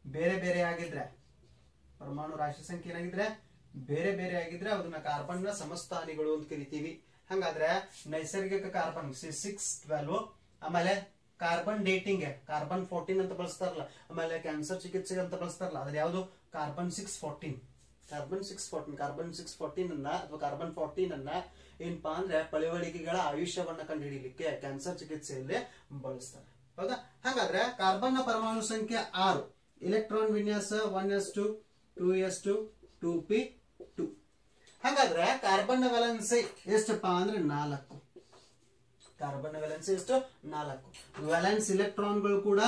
ಬೇರೆ ಬೇರೆ ಆಗಿದ್ರೆ, ಪರಮಾಣು ರಾಶಿ ಸಂಖ್ಯೆ ಏನಾಗಿದ್ರೆ ಬೇರೆ ಬೇರೆ ಆಗಿದ್ರೆ ಅದನ್ನ ಕಾರ್ಬನ್ ನ ಸಮಸ್ಥಾನಿಗಳು ಅಂತ ಕರಿತೀವಿ. ಹಂಗಾದ್ರೆ ನೈಸರ್ಗಿಕ ಕಾರ್ಬನ್ 612. ಆಮೇಲೆ ಕಾರ್ಬನ್ ಡೇಟಿಂಗ್ ಕಾರ್ಬನ್ 14 ಅಂತ ಬಳಸ್ತಾರಲ್ಲ, ಆಮೇಲೆ ಕ್ಯಾನ್ಸರ್ ಚಿಕಿತ್ಸೆಗೆ ಅಂತ ಬಳಸ್ತಾರಲ್ಲ, ಅದ್ರ ಯಾವುದು? ಕಾರ್ಬನ್ 614. ಕಾರ್ಬನ್ 614 ಅನ್ನ ಅಥವಾ ಕಾರ್ಬನ್ 14 ಅನ್ನ ಏನಪ್ಪಾ ಅಂದ್ರೆ ಪಳಿವಳಿಕೆಗಳ ಆಯುಷ್ಯವನ್ನ ಕಂಡುಹಿಡಿಯಲಿಕ್ಕೆ ಕ್ಯಾನ್ಸರ್ ಚಿಕಿತ್ಸೆಯಲ್ಲಿ ಬಳಸ್ತಾರೆ. ಹೌದಾ? ಹಾಗಾದ್ರೆ ಕಾರ್ಬನ್ ನ ಪರಮಾಣು ಸಂಖ್ಯೆ 6, ಇಲೆಕ್ಟ್ರಾನ್ ವಿನ್ಯಾಸ 1s2 2s2 2p2. ಹಾಗಾದ್ರೆ ಕಾರ್ಬನ್ ನ ವೇಲೆನ್ಸಿ ಎಷ್ಟಪ್ಪ ಅಂದ್ರೆ 4. ಕಾರ್ಬನ್ ನ ವೇಲೆನ್ಸಿ ಎಷ್ಟು? 4. ವೇಲೆನ್ಸ್ ಇಲೆಕ್ಟ್ರಾನ್ಗಳು ಕೂಡ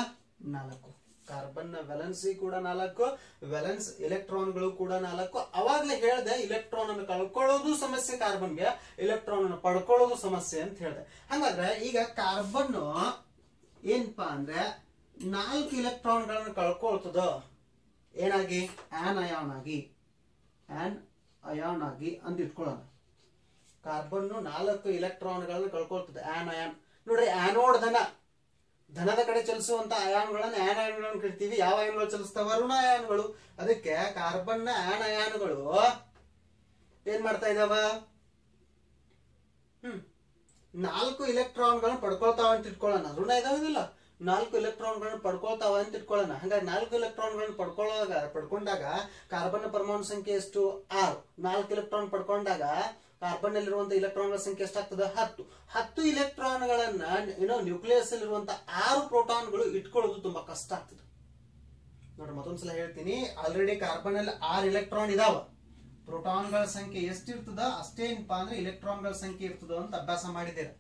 4. ಕಾರ್ಬನ್ ನ ವೇಲೆನ್ಸಿ ಕೂಡ 4, ವೇಲೆನ್ಸ್ ಎಲೆಕ್ಟ್ರಾನ್ಗಳು ಕೂಡ 4. ಅವಾಗ್ಲೇ ಹೇಳ್ದೆ ಇಲೆಕ್ಟ್ರಾನ್ ಅನ್ನು ಕಳ್ಕೊಳ್ಳೋದು ಸಮಸ್ಯೆ, ಕಾರ್ಬನ್ಗೆ ಎಲೆಕ್ಟ್ರಾನ್ ಅನ್ನು ಪಡ್ಕೊಳ್ಳೋದು ಸಮಸ್ಯೆ ಅಂತ ಹೇಳ್ದೆ. ಹಾಗಾದ್ರೆ ಈಗ ಕಾರ್ಬನ್ ಏನಪ್ಪಾ ಅಂದ್ರೆ 4 ಇಲೆಕ್ಟ್ರಾನ್ಗಳನ್ನು ಕಳ್ಕೊಳ್ತದ. ಏನಾಗಿ? ಆನ್ ಅಯಾನ್ ಆಗಿ ಅಂತ ಇಟ್ಕೊಳ್ಳೋಣ. ಕಾರ್ಬನ್ 4 ಇಲೆಕ್ಟ್ರಾನ್ಗಳನ್ನು ಕಳ್ಕೊಳ್ತದೆ, ಆನ್ ಅಯಾನ್. ನೋಡ್ರಿ, ಆನೋಡ್ ಧನದ ಕಡೆ ಚಲಿಸುವಂತ ಅಯಾನ್ಗಳನ್ನು ಆನ್ ಅಯಾನ್ಗಳನ್ನು ಕರಿತೀವಿ. ಯಾವ ಅಯಾನ್ಗಳು ಚಲಿಸ್ತಾವ? ಋಣ ಅಯಾನ್ಗಳು. ಅದಕ್ಕೆ ಕಾರ್ಬನ್ ನ ಆನ್ ಅಯಾನ್ಗಳು ಏನ್ ಮಾಡ್ತಾ ಇದಾವ? 4 ಇಲೆಕ್ಟ್ರಾನ್ಗಳನ್ನು ಪಡ್ಕೊಳ್ತಾವ ಅಂತ ಇಟ್ಕೊಳ್ಳೋಣ. ಋಣ ಇದಾವಿಲ್ಲ, 4 ಇಲೆಕ್ಟ್ರಾನ್ಗಳನ್ನು ಪಡ್ಕೊಳ್ತಾವ ಅಂತ ಇಟ್ಕೊಳ್ಳೋಣ. ಹಾಗಾಗಿ 4 ಇಲೆಕ್ಟ್ರಾನ್ಗಳನ್ನು ಪಡ್ಕೊಂಡಾಗ ಕಾರ್ಬನ್ ನ ಪರಮಾಣು ಸಂಖ್ಯೆ ಎಷ್ಟು? 6. 4 ಇಲೆಕ್ಟ್ರಾನ್ ಪಡ್ಕೊಂಡಾಗ ಕಾರ್ಬನ್ ನಲ್ಲಿರುವಂತಹ ಇಲೆಕ್ಟ್ರಾನ್ಗಳ ಸಂಖ್ಯೆ ಎಷ್ಟಾಗ್ತದೆ? 10. 10 ಇಲೆಕ್ಟ್ರಾನ್ಗಳನ್ನ ನ್ಯೂಕ್ಲಿಯಸ್ ಅಲ್ಲಿರುವಂತಹ 6 ಪ್ರೋಟಾನ್ಗಳು ಇಟ್ಕೊಳ್ಳೋದು ತುಂಬಾ ಕಷ್ಟ ಆಗ್ತದೆ. ನೋಡ್ರಿ, ಮತ್ತೊಂದ್ಸಲ ಹೇಳ್ತೀನಿ. ಆಲ್ರೆಡಿ ಕಾರ್ಬನ್ ಅಲ್ಲಿ 6 ಇಲೆಕ್ಟ್ರಾನ್ ಇದಾವ. ಪ್ರೋಟಾನ್ಗಳ ಸಂಖ್ಯೆ ಎಷ್ಟಿರ್ತದ ಅಷ್ಟೇ ಏನಪ್ಪಾ ಅಂದ್ರೆ ಇಲೆಕ್ಟ್ರಾನ್ಗಳ ಸಂಖ್ಯೆ ಇರ್ತದ ಅಂತ ಅಭ್ಯಾಸ ಮಾಡಿದ್ದೇವೆ.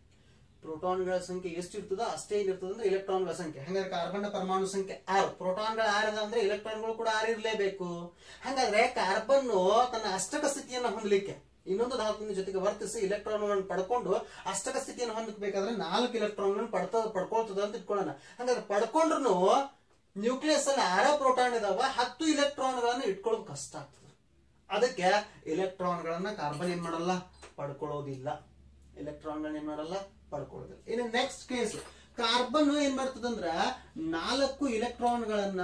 ಪ್ರೋಟಾನ್ಗಳ ಸಂಖ್ಯೆ ಎಷ್ಟಿರ್ತದ ಅಷ್ಟೇ ಏನಿರ್ತದ ಅಂದ್ರೆ ಇಲೆಕ್ಟ್ರಾನ್ಗಳ ಸಂಖ್ಯೆ. ಹಂಗಾದ್ರೆ ಕಾರ್ಬನ್ ನ ಪರಮಾಣು ಸಂಖ್ಯೆ 6, ಪ್ರೋಟಾನ್ಗಳ 6 ಅಂದ್ರೆ ಇಲೆಕ್ಟ್ರಾನ್ಗಳು ಕೂಡ 6 ಇರಲೇಬೇಕು. ಹಾಗಾದ್ರೆ ಕಾರ್ಬನ್ ತನ್ನ ಅಷ್ಟಕ ಸ್ಥಿತಿಯನ್ನ ಹೊಂದಲಿಕ್ಕೆ ಇನ್ನೊಂದು ಧಾತುವಿನ ಜೊತೆಗೆ ವರ್ತಿಸಿ ಇಲೆಕ್ಟ್ರಾನ್ಗಳನ್ನು ಪಡ್ಕೊಂಡು ಅಷ್ಟಕ ಸ್ಥಿತಿಯನ್ನು ಹೊಂದಬೇಕಾದ್ರೆ 4 ಇಲೆಕ್ಟ್ರಾನ್ಗಳನ್ನು ಪಡ್ಕೊಳ್ತದ ಅಂತ ಇಟ್ಕೊಳ್ಳೋಣ. ಹಾಗಾದ್ರೆ ಪಡ್ಕೊಂಡ್ರು ನ್ಯೂಕ್ಲಿಯಸ್ ಅಲ್ಲಿ 6 ಪ್ರೋಟಾನ್ ಇದಾವ, 10 ಇಲೆಕ್ಟ್ರಾನ್ಗಳನ್ನ ಇಟ್ಕೊಳ್ಳೋದು ಕಷ್ಟ ಆಗ್ತದೆ. ಅದಕ್ಕೆ ಇಲೆಕ್ಟ್ರಾನ್ಗಳನ್ನ ಕಾರ್ಬನ್ ಏನ್ ಮಾಡಲ್ಲ? ಪಡ್ಕೊಳ್ಳೋದಿಲ್ಲ. ಇಲೆಕ್ಟ್ರಾನ್ಗಳನ್ನ ಏನ್ ಮಾಡಲ್ಲ? ಪಡ್ಕೊಳ್ಳೋದಿಲ್ಲ. ಇನ್ನು ನೆಕ್ಸ್ಟ್ ಕೇಸ್, ಕಾರ್ಬನ್ ಏನ್ ಮಾಡ್ತದಂದ್ರ 4 ಇಲೆಕ್ಟ್ರಾನ್ಗಳನ್ನ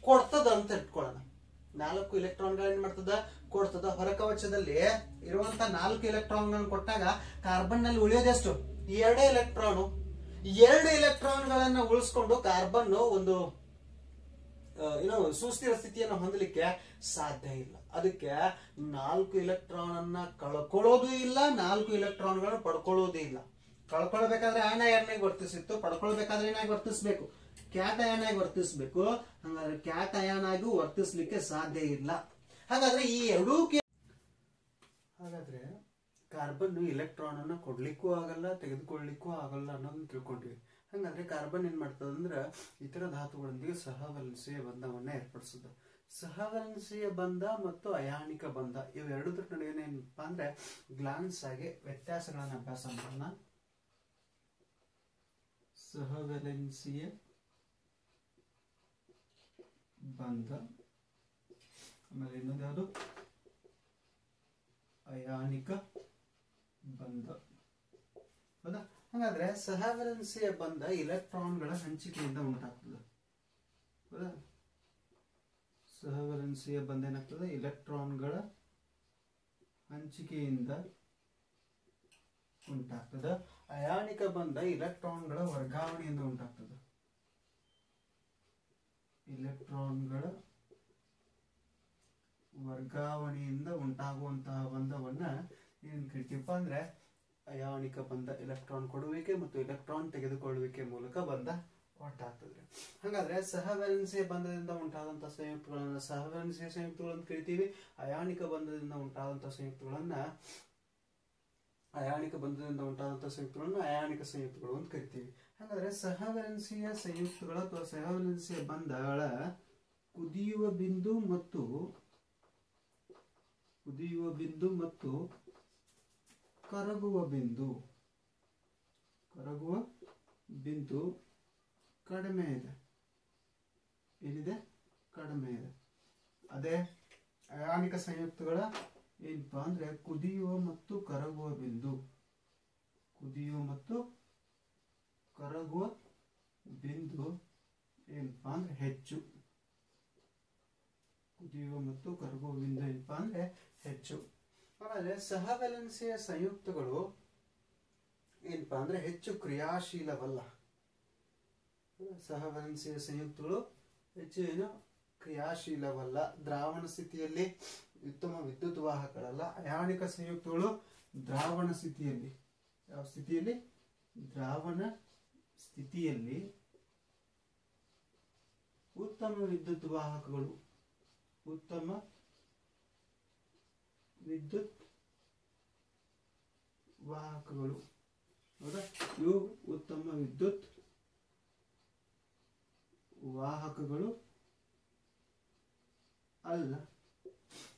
ಕೊಡ್ತದ ಅಂತ ಇಟ್ಕೊಳ್ಳೋಣ. 4 ಇಲೆಕ್ಟ್ರಾನ್ಗಳನ್ನ ಏನ್ ಮಾಡ್ತದ? ಕೊಡ್ತದ. ಹೊರಕವಚದಲ್ಲಿ ಇರುವಂತ 4 ಇಲೆಕ್ಟ್ರಾನ್ಗಳನ್ನು ಕೊಟ್ಟಾಗ ಕಾರ್ಬನ್ ನಲ್ಲಿ ಉಳಿಯೋದೆಷ್ಟು? 2 ಇಲೆಕ್ಟ್ರಾನ್. 2 ಇಲೆಕ್ಟ್ರಾನ್ಗಳನ್ನ ಉಳಿಸ್ಕೊಂಡು ಕಾರ್ಬನ್ ಒಂದು ಏನೋ ಸುಸ್ಥಿರ ಸ್ಥಿತಿಯನ್ನು ಹೊಂದಲಿಕ್ಕೆ ಸಾಧ್ಯ ಇಲ್ಲ. ಅದಕ್ಕೆ 4 ಇಲೆಕ್ಟ್ರಾನ್ ಅನ್ನ ಕಳ್ಕೊಳ್ಳೋದು ಇಲ್ಲ, 4 ಇಲೆಕ್ಟ್ರಾನ್ಗಳನ್ನು ಪಡ್ಕೊಳ್ಳೋದು ಇಲ್ಲ. ಕಳ್ಕೊಳ್ಬೇಕಾದ್ರೆ ಆಯನ್ ಆಗಿ ವರ್ತಿಸಿತ್ತು, ಪಡ್ಕೊಳ್ಬೇಕಾದ್ರೆ ಏನಾಗಿ ವರ್ತಿಸ್ಬೇಕು, ಕ್ಯಾಟಯಾನ್ ಆಗಿ ವರ್ತಿಸ್ಬೇಕು. ಹಾಗಾದ್ರೆ ಕ್ಯಾಟಯಾನ್ ಆಗಿ ವರ್ತಿಸ್ಲಿಕ್ಕೆ ಸಾಧ್ಯ ಇಲ್ಲ. ಹಾಗಾದ್ರೆ ಈ ಎರಡೂ ಹಾಗಾದ್ರೆ ಕಾರ್ಬನ್ ಇಲೆಕ್ಟ್ರಾನ್ ಅನ್ನ ಕೊಡ್ಲಿಕ್ಕೂ ಆಗಲ್ಲ, ತೆಗೆದುಕೊಳ್ಳಿಕ್ಕೂ ಆಗಲ್ಲ ಅನ್ನೋದನ್ನ ತಿಳ್ಕೊಂಡ್ವಿ. ಹಾಗಾದ್ರೆ ಕಾರ್ಬನ್ ಏನ್ ಮಾಡ್ತದ ಅಂದ್ರ ಇತರ ಧಾತುಗಳೊಂದಿಗೆ ಸಹವಲನಶೀಯ ಬಂಧವನ್ನ ಏರ್ಪಡಿಸುತ್ತೆ. ಸಹವಲನಶೀಯ ಬಂಧ ಮತ್ತು ಅಯಾನಿಕ ಬಂಧ ಇವೆರಡರ ನಡುವೆ ಏನಪ್ಪಾ ಅಂದ್ರೆ ಗ್ಲಾನ್ಸ್ ಆಗಿ ವ್ಯತ್ಯಾಸಗಳನ್ನ ಅಭ್ಯಾಸ ಮಾಡೋಣ. ಸಹವಲನಶೀಯ ಬಂಧ, ಆಮೇಲೆ ಇನ್ನೊಂದು ಯಾವುದು ಅಯಾನಿಕ ಬಂಧ. ಹೌದಾ? ಹಾಗಾದ್ರೆ ಸಹವಲನಶೀಯ ಬಂಧ ಇಲೆಕ್ಟ್ರಾನ್ಗಳ ಹಂಚಿಕೆಯಿಂದ ಉಂಟಾಗ್ತದೆ. ಹೌದಾ? ಸಹವಲನಶೀಯ ಬಂಧ ಏನಾಗ್ತದೆ, ಇಲೆಕ್ಟ್ರಾನ್ಗಳ ಹಂಚಿಕೆಯಿಂದ ಉಂಟಾಗ್ತದೆ. ಅಯಾನಿಕ ಬಂಧ ಇಲೆಕ್ಟ್ರಾನ್ಗಳ ವರ್ಗಾವಣೆಯಿಂದ ಉಂಟಾಗ್ತದೆ. ಇಲೆಕ್ಟ್ರಾನ್ಗಳ ವರ್ಗಾವಣೆಯಿಂದ ಉಂಟಾಗುವಂತಹ ಬಂಧವನ್ನ ಏನ್ ಕರಿತೀವಪ್ಪ ಅಂದ್ರೆ ಅಯಾನಿಕ ಬಂಧ. ಎಲೆಕ್ಟ್ರಾನ್ ಕೊಡುವಿಕೆ ಮತ್ತು ಎಲೆಕ್ಟ್ರಾನ್ ತೆಗೆದುಕೊಳ್ಳುವಿಕೆ ಮೂಲಕ ಬಂಧ ಉಂಟಾಗ್ತದೆ. ಹಾಗಾದ್ರೆ ಸಹವಲನಶೀಯ ಬಂಧದಿಂದ ಉಂಟಾದಂತಹ ಸಂಯುಕ್ತಗಳನ್ನ ಸಹವಲನಶೀಯ ಸಂಯುಕ್ತಗಳು ಅಂತ ಕರಿತೀವಿ. ಅಯಾನಿಕ ಬಂಧದಿಂದ ಉಂಟಾದಂತಹ ಸಂಯುಕ್ತಗಳನ್ನ ಅಯಾನಿಕ ಸಂಯುಕ್ತಗಳು ಅಂತ ಕರಿತೀವಿ. ಹಾಗಾದ್ರೆ ಸಹವಲನಶೀಯ ಸಂಯುಕ್ತಗಳ ಅಥವಾ ಸಹವಲನಶೀಯ ಬಂಧಗಳ ಕುದಿಯುವ ಬಿಂದು ಮತ್ತು ಕರಗುವ ಬಿಂದು ಕಡಿಮೆ ಇದೆ. ಏನಿದೆ? ಕಡಿಮೆ ಇದೆ. ಅದೇ ಅಯಾನಿಕ ಸಂಯುಕ್ತಗಳ ಏನಪ್ಪಾ ಅಂದ್ರೆ ಕುದಿಯುವ ಮತ್ತು ಕರಗುವ ಬಿಂದು ಏನಪ್ಪಾ ಅಂದ್ರೆ ಹೆಚ್ಚು. ಕುದಿಯುವ ಮತ್ತು ಕರಗುವ ಬಿಂದು ಏನಪ್ಪಾ ಅಂದ್ರೆ ಹೆಚ್ಚು. ಆಮೇಲೆ ಸಹವಲನಶೀಯ ಸಂಯುಕ್ತಗಳು ಏನಪ್ಪಾ ಅಂದ್ರೆ ಹೆಚ್ಚು ಕ್ರಿಯಾಶೀಲವಲ್ಲ. ಸಹವಲನಶೀಯ ಸಂಯುಕ್ತಗಳು ಹೆಚ್ಚು ಕ್ರಿಯಾಶೀಲವಲ್ಲ. ದ್ರಾವಣ ಸ್ಥಿತಿಯಲ್ಲಿ ಉತ್ತಮ ವಿದ್ಯುತ್ ವಾಹಕಗಳಲ್ಲ. ಅಯಾನಿಕ ಸಂಯುಕ್ತಗಳು ದ್ರಾವಣ ಸ್ಥಿತಿಯಲ್ಲಿ, ಯಾವ ಸ್ಥಿತಿಯಲ್ಲಿ? ದ್ರಾವಣ ಸ್ಥಿತಿಯಲ್ಲಿ ಉತ್ತಮ ವಿದ್ಯುತ್ ವಾಹಕಗಳು. ಹೌದಾ? ಇವು ಉತ್ತಮ ವಿದ್ಯುತ್ ವಾಹಕಗಳು ಅಲ್ಲ.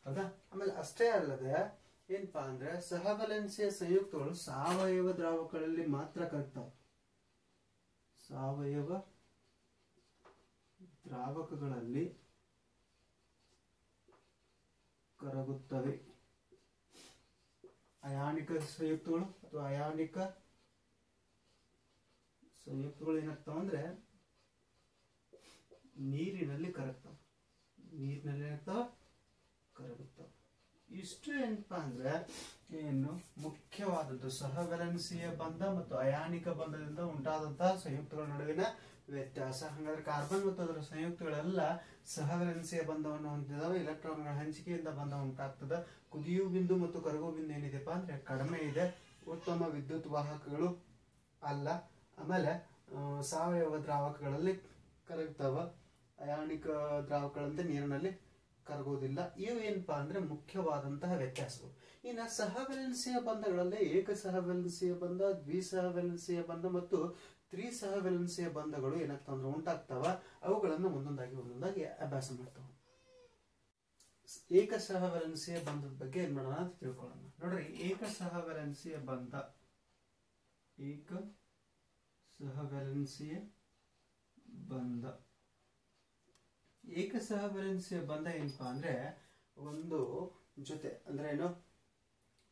ಹೌದಾ? ಆಮೇಲೆ ಅಷ್ಟೇ ಅಲ್ಲದೆ ಏನಪ್ಪಾ ಅಂದ್ರೆ ಸಹವಲನಶೀಯ ಸಂಯುಕ್ತಗಳು ಸಾವಯವ ದ್ರಾವಕಗಳಲ್ಲಿ ಮಾತ್ರ ಕರಗ್ತಾವೆ. ಸಾವಯವ ದ್ರಾವಕಗಳಲ್ಲಿ ಕರಗುತ್ತವೆ. ಅಯಾನಿಕ ಸಂಯುಕ್ತಗಳು ಅಥವಾ ಅಯಾನಿಕ ಸಂಯುಕ್ತಗಳು ಏನಾಗ್ತಾವ ಅಂದ್ರೆ ನೀರಿನಲ್ಲಿ ಕರಗ್ತಾವ. ಇಷ್ಟು ಏನಪ್ಪಾ ಅಂದ್ರೆ ಏನು ಮುಖ್ಯವಾದದ್ದು ಸಹವಲನಶೀಯ ಬಂಧ ಮತ್ತು ಅಯಾನಿಕ ಬಂಧದಿಂದ ಉಂಟಾದಂತಹ ಸಂಯುಕ್ತಗಳ ನಡುವಿನ ವ್ಯತ್ಯಾಸ. ಹಾಗಾದ್ರೆ ಕಾರ್ಬನ್ ಮತ್ತು ಅದರ ಸಂಯುಕ್ತಗಳೆಲ್ಲ ಸಹವಲನಶೀಯ ಬಂಧವನ್ನು ಹೊಂದಿದಾವೆ. ಇಲೆಕ್ಟ್ರಾನ್ಗಳ ಹಂಚಿಕೆಯಿಂದ ಬಂಧ ಉಂಟಾಗ್ತದೆ. ಕುದಿಯುವ ಬಿಂದು ಮತ್ತು ಕರಗುವ ಬಿಂದು ಏನಿದೆಪ್ಪ ಅಂದ್ರೆ ಕಡಿಮೆ ಇದೆ. ಉತ್ತಮ ವಿದ್ಯುತ್ ವಾಹಕಗಳು ಅಲ್ಲ. ಆಮೇಲೆ ಸಾವಯವ ದ್ರಾವಕಗಳಲ್ಲಿ ಕರಗ್ತಾವ. ಅಯಾನಿಕ ದ್ರಾವಕಗಳಂತೆ ನೀರಿನಲ್ಲಿ ಕರಗೋದಿಲ್ಲ. ಇವು ಏನಪ್ಪಾ ಅಂದ್ರೆ ಮುಖ್ಯವಾದಂತಹ ವ್ಯತ್ಯಾಸಗಳು. ಇನ್ನು ಸಹವಲನಶೀಯ ಬಂಧಗಳಲ್ಲಿ ಏಕ ಸಹವಲನಶೀಯ ಬಂಧ, ದ್ವಿಸಹವಲನಶೀಯ ಬಂಧ ಮತ್ತು ತ್ರಿಸಹವಲನಶೀಯ ಬಂಧಗಳು ಏನಾಗ್ತಾವ ಅಂದ್ರೆ ಉಂಟಾಗ್ತಾವ. ಅವುಗಳನ್ನು ಒಂದೊಂದಾಗಿ ಅಭ್ಯಾಸ ಮಾಡ್ತಾವ. ಏಕ ಸಹವಲನಶೀಯ ಬಂಧದ ಬಗ್ಗೆ ಏನ್ ಮಾಡೋಣ ಅಂತ ತಿಳ್ಕೊಳ್ಳೋಣ. ನೋಡ್ರಿ, ಏಕ ಸಹವಲನಶೀಯ ಬಂಧ ಏಕ ಸಹವಲನಶೀಯ ಬಂಧ ಏನಪ್ಪಾ ಅಂದ್ರೆ ಒಂದು ಜೊತೆ ಅಂದ್ರೆ ಏನು,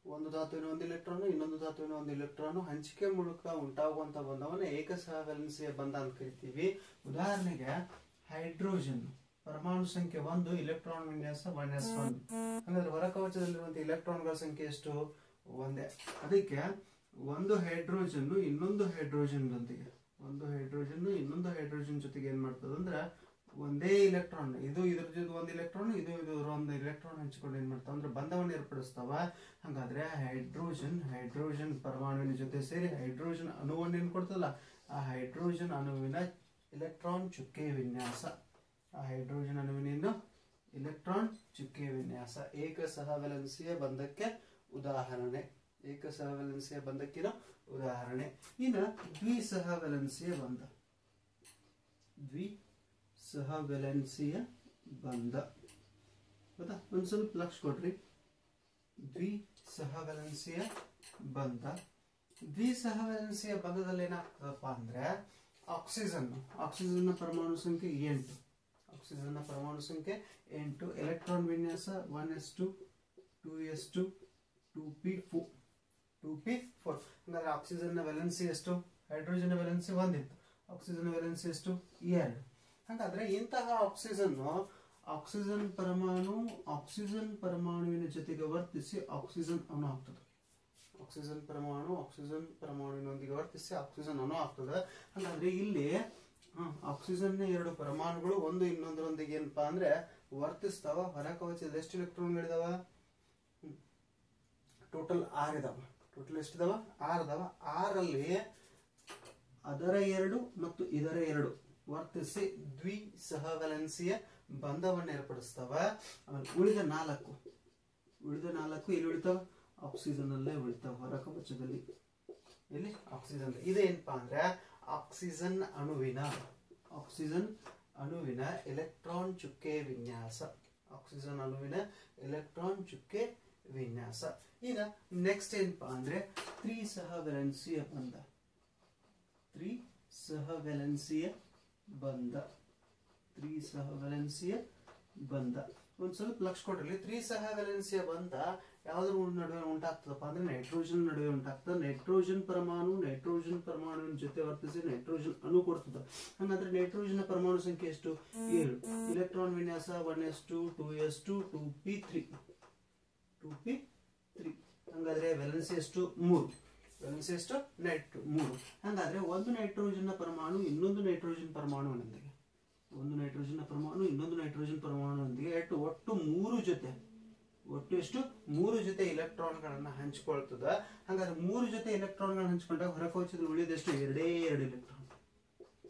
ಒಂದು ಧಾತುವಿನ ಒಂದು ಇಲೆಕ್ಟ್ರಾನ್ ಇನ್ನೊಂದು ಧಾತುವಿನ ಒಂದು ಇಲೆಕ್ಟ್ರಾನ್ ಹಂಚಿಕೆ ಮೂಲಕ ಉಂಟಾಗುವಂತಹ ಬಂಧವನ್ನ ಏಕ ಸಹವಲನಶೀಯ ಬಂಧ ಅಂತ ಕರಿತೀವಿ. ಉದಾಹರಣೆಗೆ ಹೈಡ್ರೋಜನ್ ಪರಮಾಣು ಸಂಖ್ಯೆ 1, ಇಲೆಕ್ಟ್ರಾನ್ ವಿನ್ಯಾಸ 1s1. ಹಾಗಾದ್ರೆ ಹೊರಕವಚದಲ್ಲಿರುವಂತಹ ಇಲೆಕ್ಟ್ರಾನ್ಗಳ ಸಂಖ್ಯೆ ಎಷ್ಟು? ಒಂದೇ. ಅದಕ್ಕೆ ಒಂದು ಹೈಡ್ರೋಜನ್ ಇನ್ನೊಂದು ಹೈಡ್ರೋಜನ್ ಜೊತೆಗೆ ಏನ್ ಮಾಡ್ತದೆ ಅಂದ್ರೆ ಒಂದೇ ಇಲೆಕ್ಟ್ರಾನ್, ಇದು ಇದ್ರ ಜೊತೆ ಒಂದು ಇಲೆಕ್ಟ್ರಾನ್, ಇದು ಒಂದು ಇಲೆಕ್ಟ್ರಾನ್ ಹಂಚಿಕೊಂಡು ಏನ್ ಮಾಡ್ತಾವ ಅಂದ್ರೆ ಬಂಧವನ್ನು ಏರ್ಪಡಿಸ್ತಾವ. ಹಾಗಾದ್ರೆ ಹೈಡ್ರೋಜನ್ ಪರಮಾಣುವಿನ ಜೊತೆ ಸೇರಿ ಹೈಡ್ರೋಜನ್ ಅಣುವನ್ನು ಏನ್ ಕೊಡ್ತದಲ್ಲ, ಆ ಹೈಡ್ರೋಜನ್ ಅಣುವಿನ ಇಲೆಕ್ಟ್ರಾನ್ ಚುಕ್ಕೆ ವಿನ್ಯಾಸ, ಆ ಹೈಡ್ರೋಜನ್ ಅಣುವಿನ ಇಲೆಕ್ಟ್ರಾನ್ ಚುಕ್ಕೆ ವಿನ್ಯಾಸ ಏಕ ಸಹವಲೆನ್ಸಿಯ ಬಂಧಕ್ಕೆ ಉದಾಹರಣೆ. ಏಕ ಸಹವಲೆನ್ಸಿಯ ಬಂಧಕ್ಕಿನ ಉದಾಹರಣೆ. ಇನ್ನು ದ್ವಿಸಹವಲೆನ್ಸಿಯ ಬಂಧ, ದ್ವಿಸಹವಲೆನ್ಸಿಯ ಬಂಧ ಹೌದಾ, ಒಂದ್ ಸ್ವಲ್ಪ ಲಕ್ಷ ಕೊಡ್ರಿ. ದ್ವಿಸಹವಲೆನ್ಸಿಯ ಬಂಧ, ದ್ವಿಸಹವಲೆನ್ಸಿಯ ಬಂಧದಲ್ಲಿ ಏನಾಗ್ತದಪ್ಪ ಅಂದ್ರೆ ಆಕ್ಸಿಜನ್ ಪರಮಾಣು ಸಂಖ್ಯೆ 8, ಆಕ್ಸಿಜನ್ ಪರಮಾಣು ಸಂಖ್ಯೆ 8, ಎಲೆಕ್ಟ್ರಾನ್ ವಿನ್ಯಾಸ 1s2 2s2 2p4 2p4. ಹಾಗಾದ್ರೆ ಆಕ್ಸಿಜನ್ ವೇಲೆನ್ಸಿ ಎಷ್ಟು, ಹೈಡ್ರೋಜನ್ ವೇಲೆನ್ಸಿ 1 ಇತ್ತು, ಆಕ್ಸಿಜನ್ ವೇಲೆನ್ಸಿ ಎಷ್ಟು 2. ಹಾಗಾದ್ರೆ ಇಂತಹ ಆಕ್ಸಿಜನ್ ಪರಮಾಣುವಿನ ಜೊತೆಗೆ ವರ್ತಿಸಿ ಆಕ್ಸಿಜನ್ ಅಣು ಆಗ್ತದೆ. ಆಕ್ಸಿಜನ್ ಪರಮಾಣುವಿನೊಂದಿಗೆ ವರ್ತಿಸಿ ಆಕ್ಸಿಜನ್ ಅಣು ಆಗ್ತದೆ. ಹಾಗಾದ್ರೆ ಇಲ್ಲಿ ಆಕ್ಸಿಜನ್ 2 ಪರಮಾಣುಗಳು ಒಂದು ಇನ್ನೊಂದರೊಂದಿಗೆ ಏನಪ್ಪಾ ಅಂದ್ರೆ ವರ್ತಿಸ್ತಾವ. ಹೊರಕವಚದಲ್ಲಿ ಎಷ್ಟು ಎಲೆಕ್ಟ್ರಾನ್ಗಳಿದಾವ, ಟೋಟಲ್ 6 ಇದಾವ. ಟೋಟಲ್ ಎಷ್ಟಿದಾವ, 6 ಇದಾವ. 6ರಲ್ಲಿ ಅದರ 2 ಮತ್ತು ಇದರ 2 ವರ್ತಿಸಿ ದ್ವಿಸಹವಲೆನ್ಸಿಯ ಬಂಧವನ್ನು ಏರ್ಪಡಿಸ್ತಾವ. ಆಮೇಲೆ ಉಳಿದ 4 ಇಲ್ಲಿ ಉಳಿತಾವ, ಆಕ್ಸಿಜನ್ ಅಲ್ಲೇ ಉಳಿತಾವ ಹೊರಕವಚದಲ್ಲಿ. ಇಲ್ಲಿ ಆಕ್ಸಿಜನ್ ಇದೇನಪ್ಪಾ ಅಂದ್ರೆ ಆಕ್ಸಿಜನ್ ಅಣುವಿನ ಎಲೆಕ್ಟ್ರಾನ್ ಚುಕ್ಕೆ ವಿನ್ಯಾಸ. ಆಕ್ಸಿಜನ್ ಅಣುವಿನ ಎಲೆಕ್ಟ್ರಾನ್ ಚುಕ್ಕೆ ವಿನ್ಯಾಸ. ಈಗ ನೆಕ್ಸ್ಟ್ ಏನಪ್ಪಾ ಅಂದ್ರೆ ತ್ರಿಸಹವಲೆನ್ಸಿಯ ಬಂಧ. ಒಂದ್ ಸ್ವಲ್ಪ ಲಕ್ಷ ಕೊಡ್ರಿ. ತ್ರಿಸಹವಲೆನ್ಸಿಯ ಬಂಧ ಯಾವ್ದ್ರ ನಡುವೆ ಉಂಟಾಗ್ತದಪ್ಪ ಅಂದ್ರೆ ನೈಟ್ರೋಜನ್ ನಡುವೆ ಉಂಟಾಗ್ತದೆ. ನೈಟ್ರೋಜನ್ ಪರಮಾಣುವಿನ ಜೊತೆ ವರ್ತಿಸಿ ನೈಟ್ರೋಜನ್ ಅಣು ಕೊಡ್ತದ. ಹಾಗಾದ್ರೆ ನೈಟ್ರೋಜನ್ ಪರಮಾಣು ಸಂಖ್ಯೆ ಎಷ್ಟು, 7, ಇಲೆಕ್ಟ್ರಾನ್ ವಿನ್ಯಾಸ 1s2 2s2 2p3. ಹಾಗಾದ್ರೆ ವೆಲೆನ್ಸಿ ಎಷ್ಟು 3, ವೆಲೆನ್ಸಿ ಎಷ್ಟು 3. ಹಾಗಾದ್ರೆ ಒಂದು ನೈಟ್ರೋಜನ್ ಪರಮಾಣು ಇನ್ನೊಂದು ನೈಟ್ರೋಜನ್ ಪರಮಾಣುವಿನೊಂದಿಗೆ ಒಟ್ಟು 3 ಜೊತೆ, ಎಷ್ಟು 3 ಜೊತೆ ಇಲೆಕ್ಟ್ರಾನ್ಗಳನ್ನ ಹಂಚಿಕೊಳ್ತದ. ಹಾಗಾದ್ರೆ 3 ಜೊತೆ ಇಲೆಕ್ಟ್ರಾನ್ಗಳನ್ನ ಹಂಚಿಕೊಂಡಾಗ ಹೊರಕವಚದಲ್ಲಿ ಉಳಿದೆಷ್ಟು 2 ಇಲೆಕ್ಟ್ರಾನ್.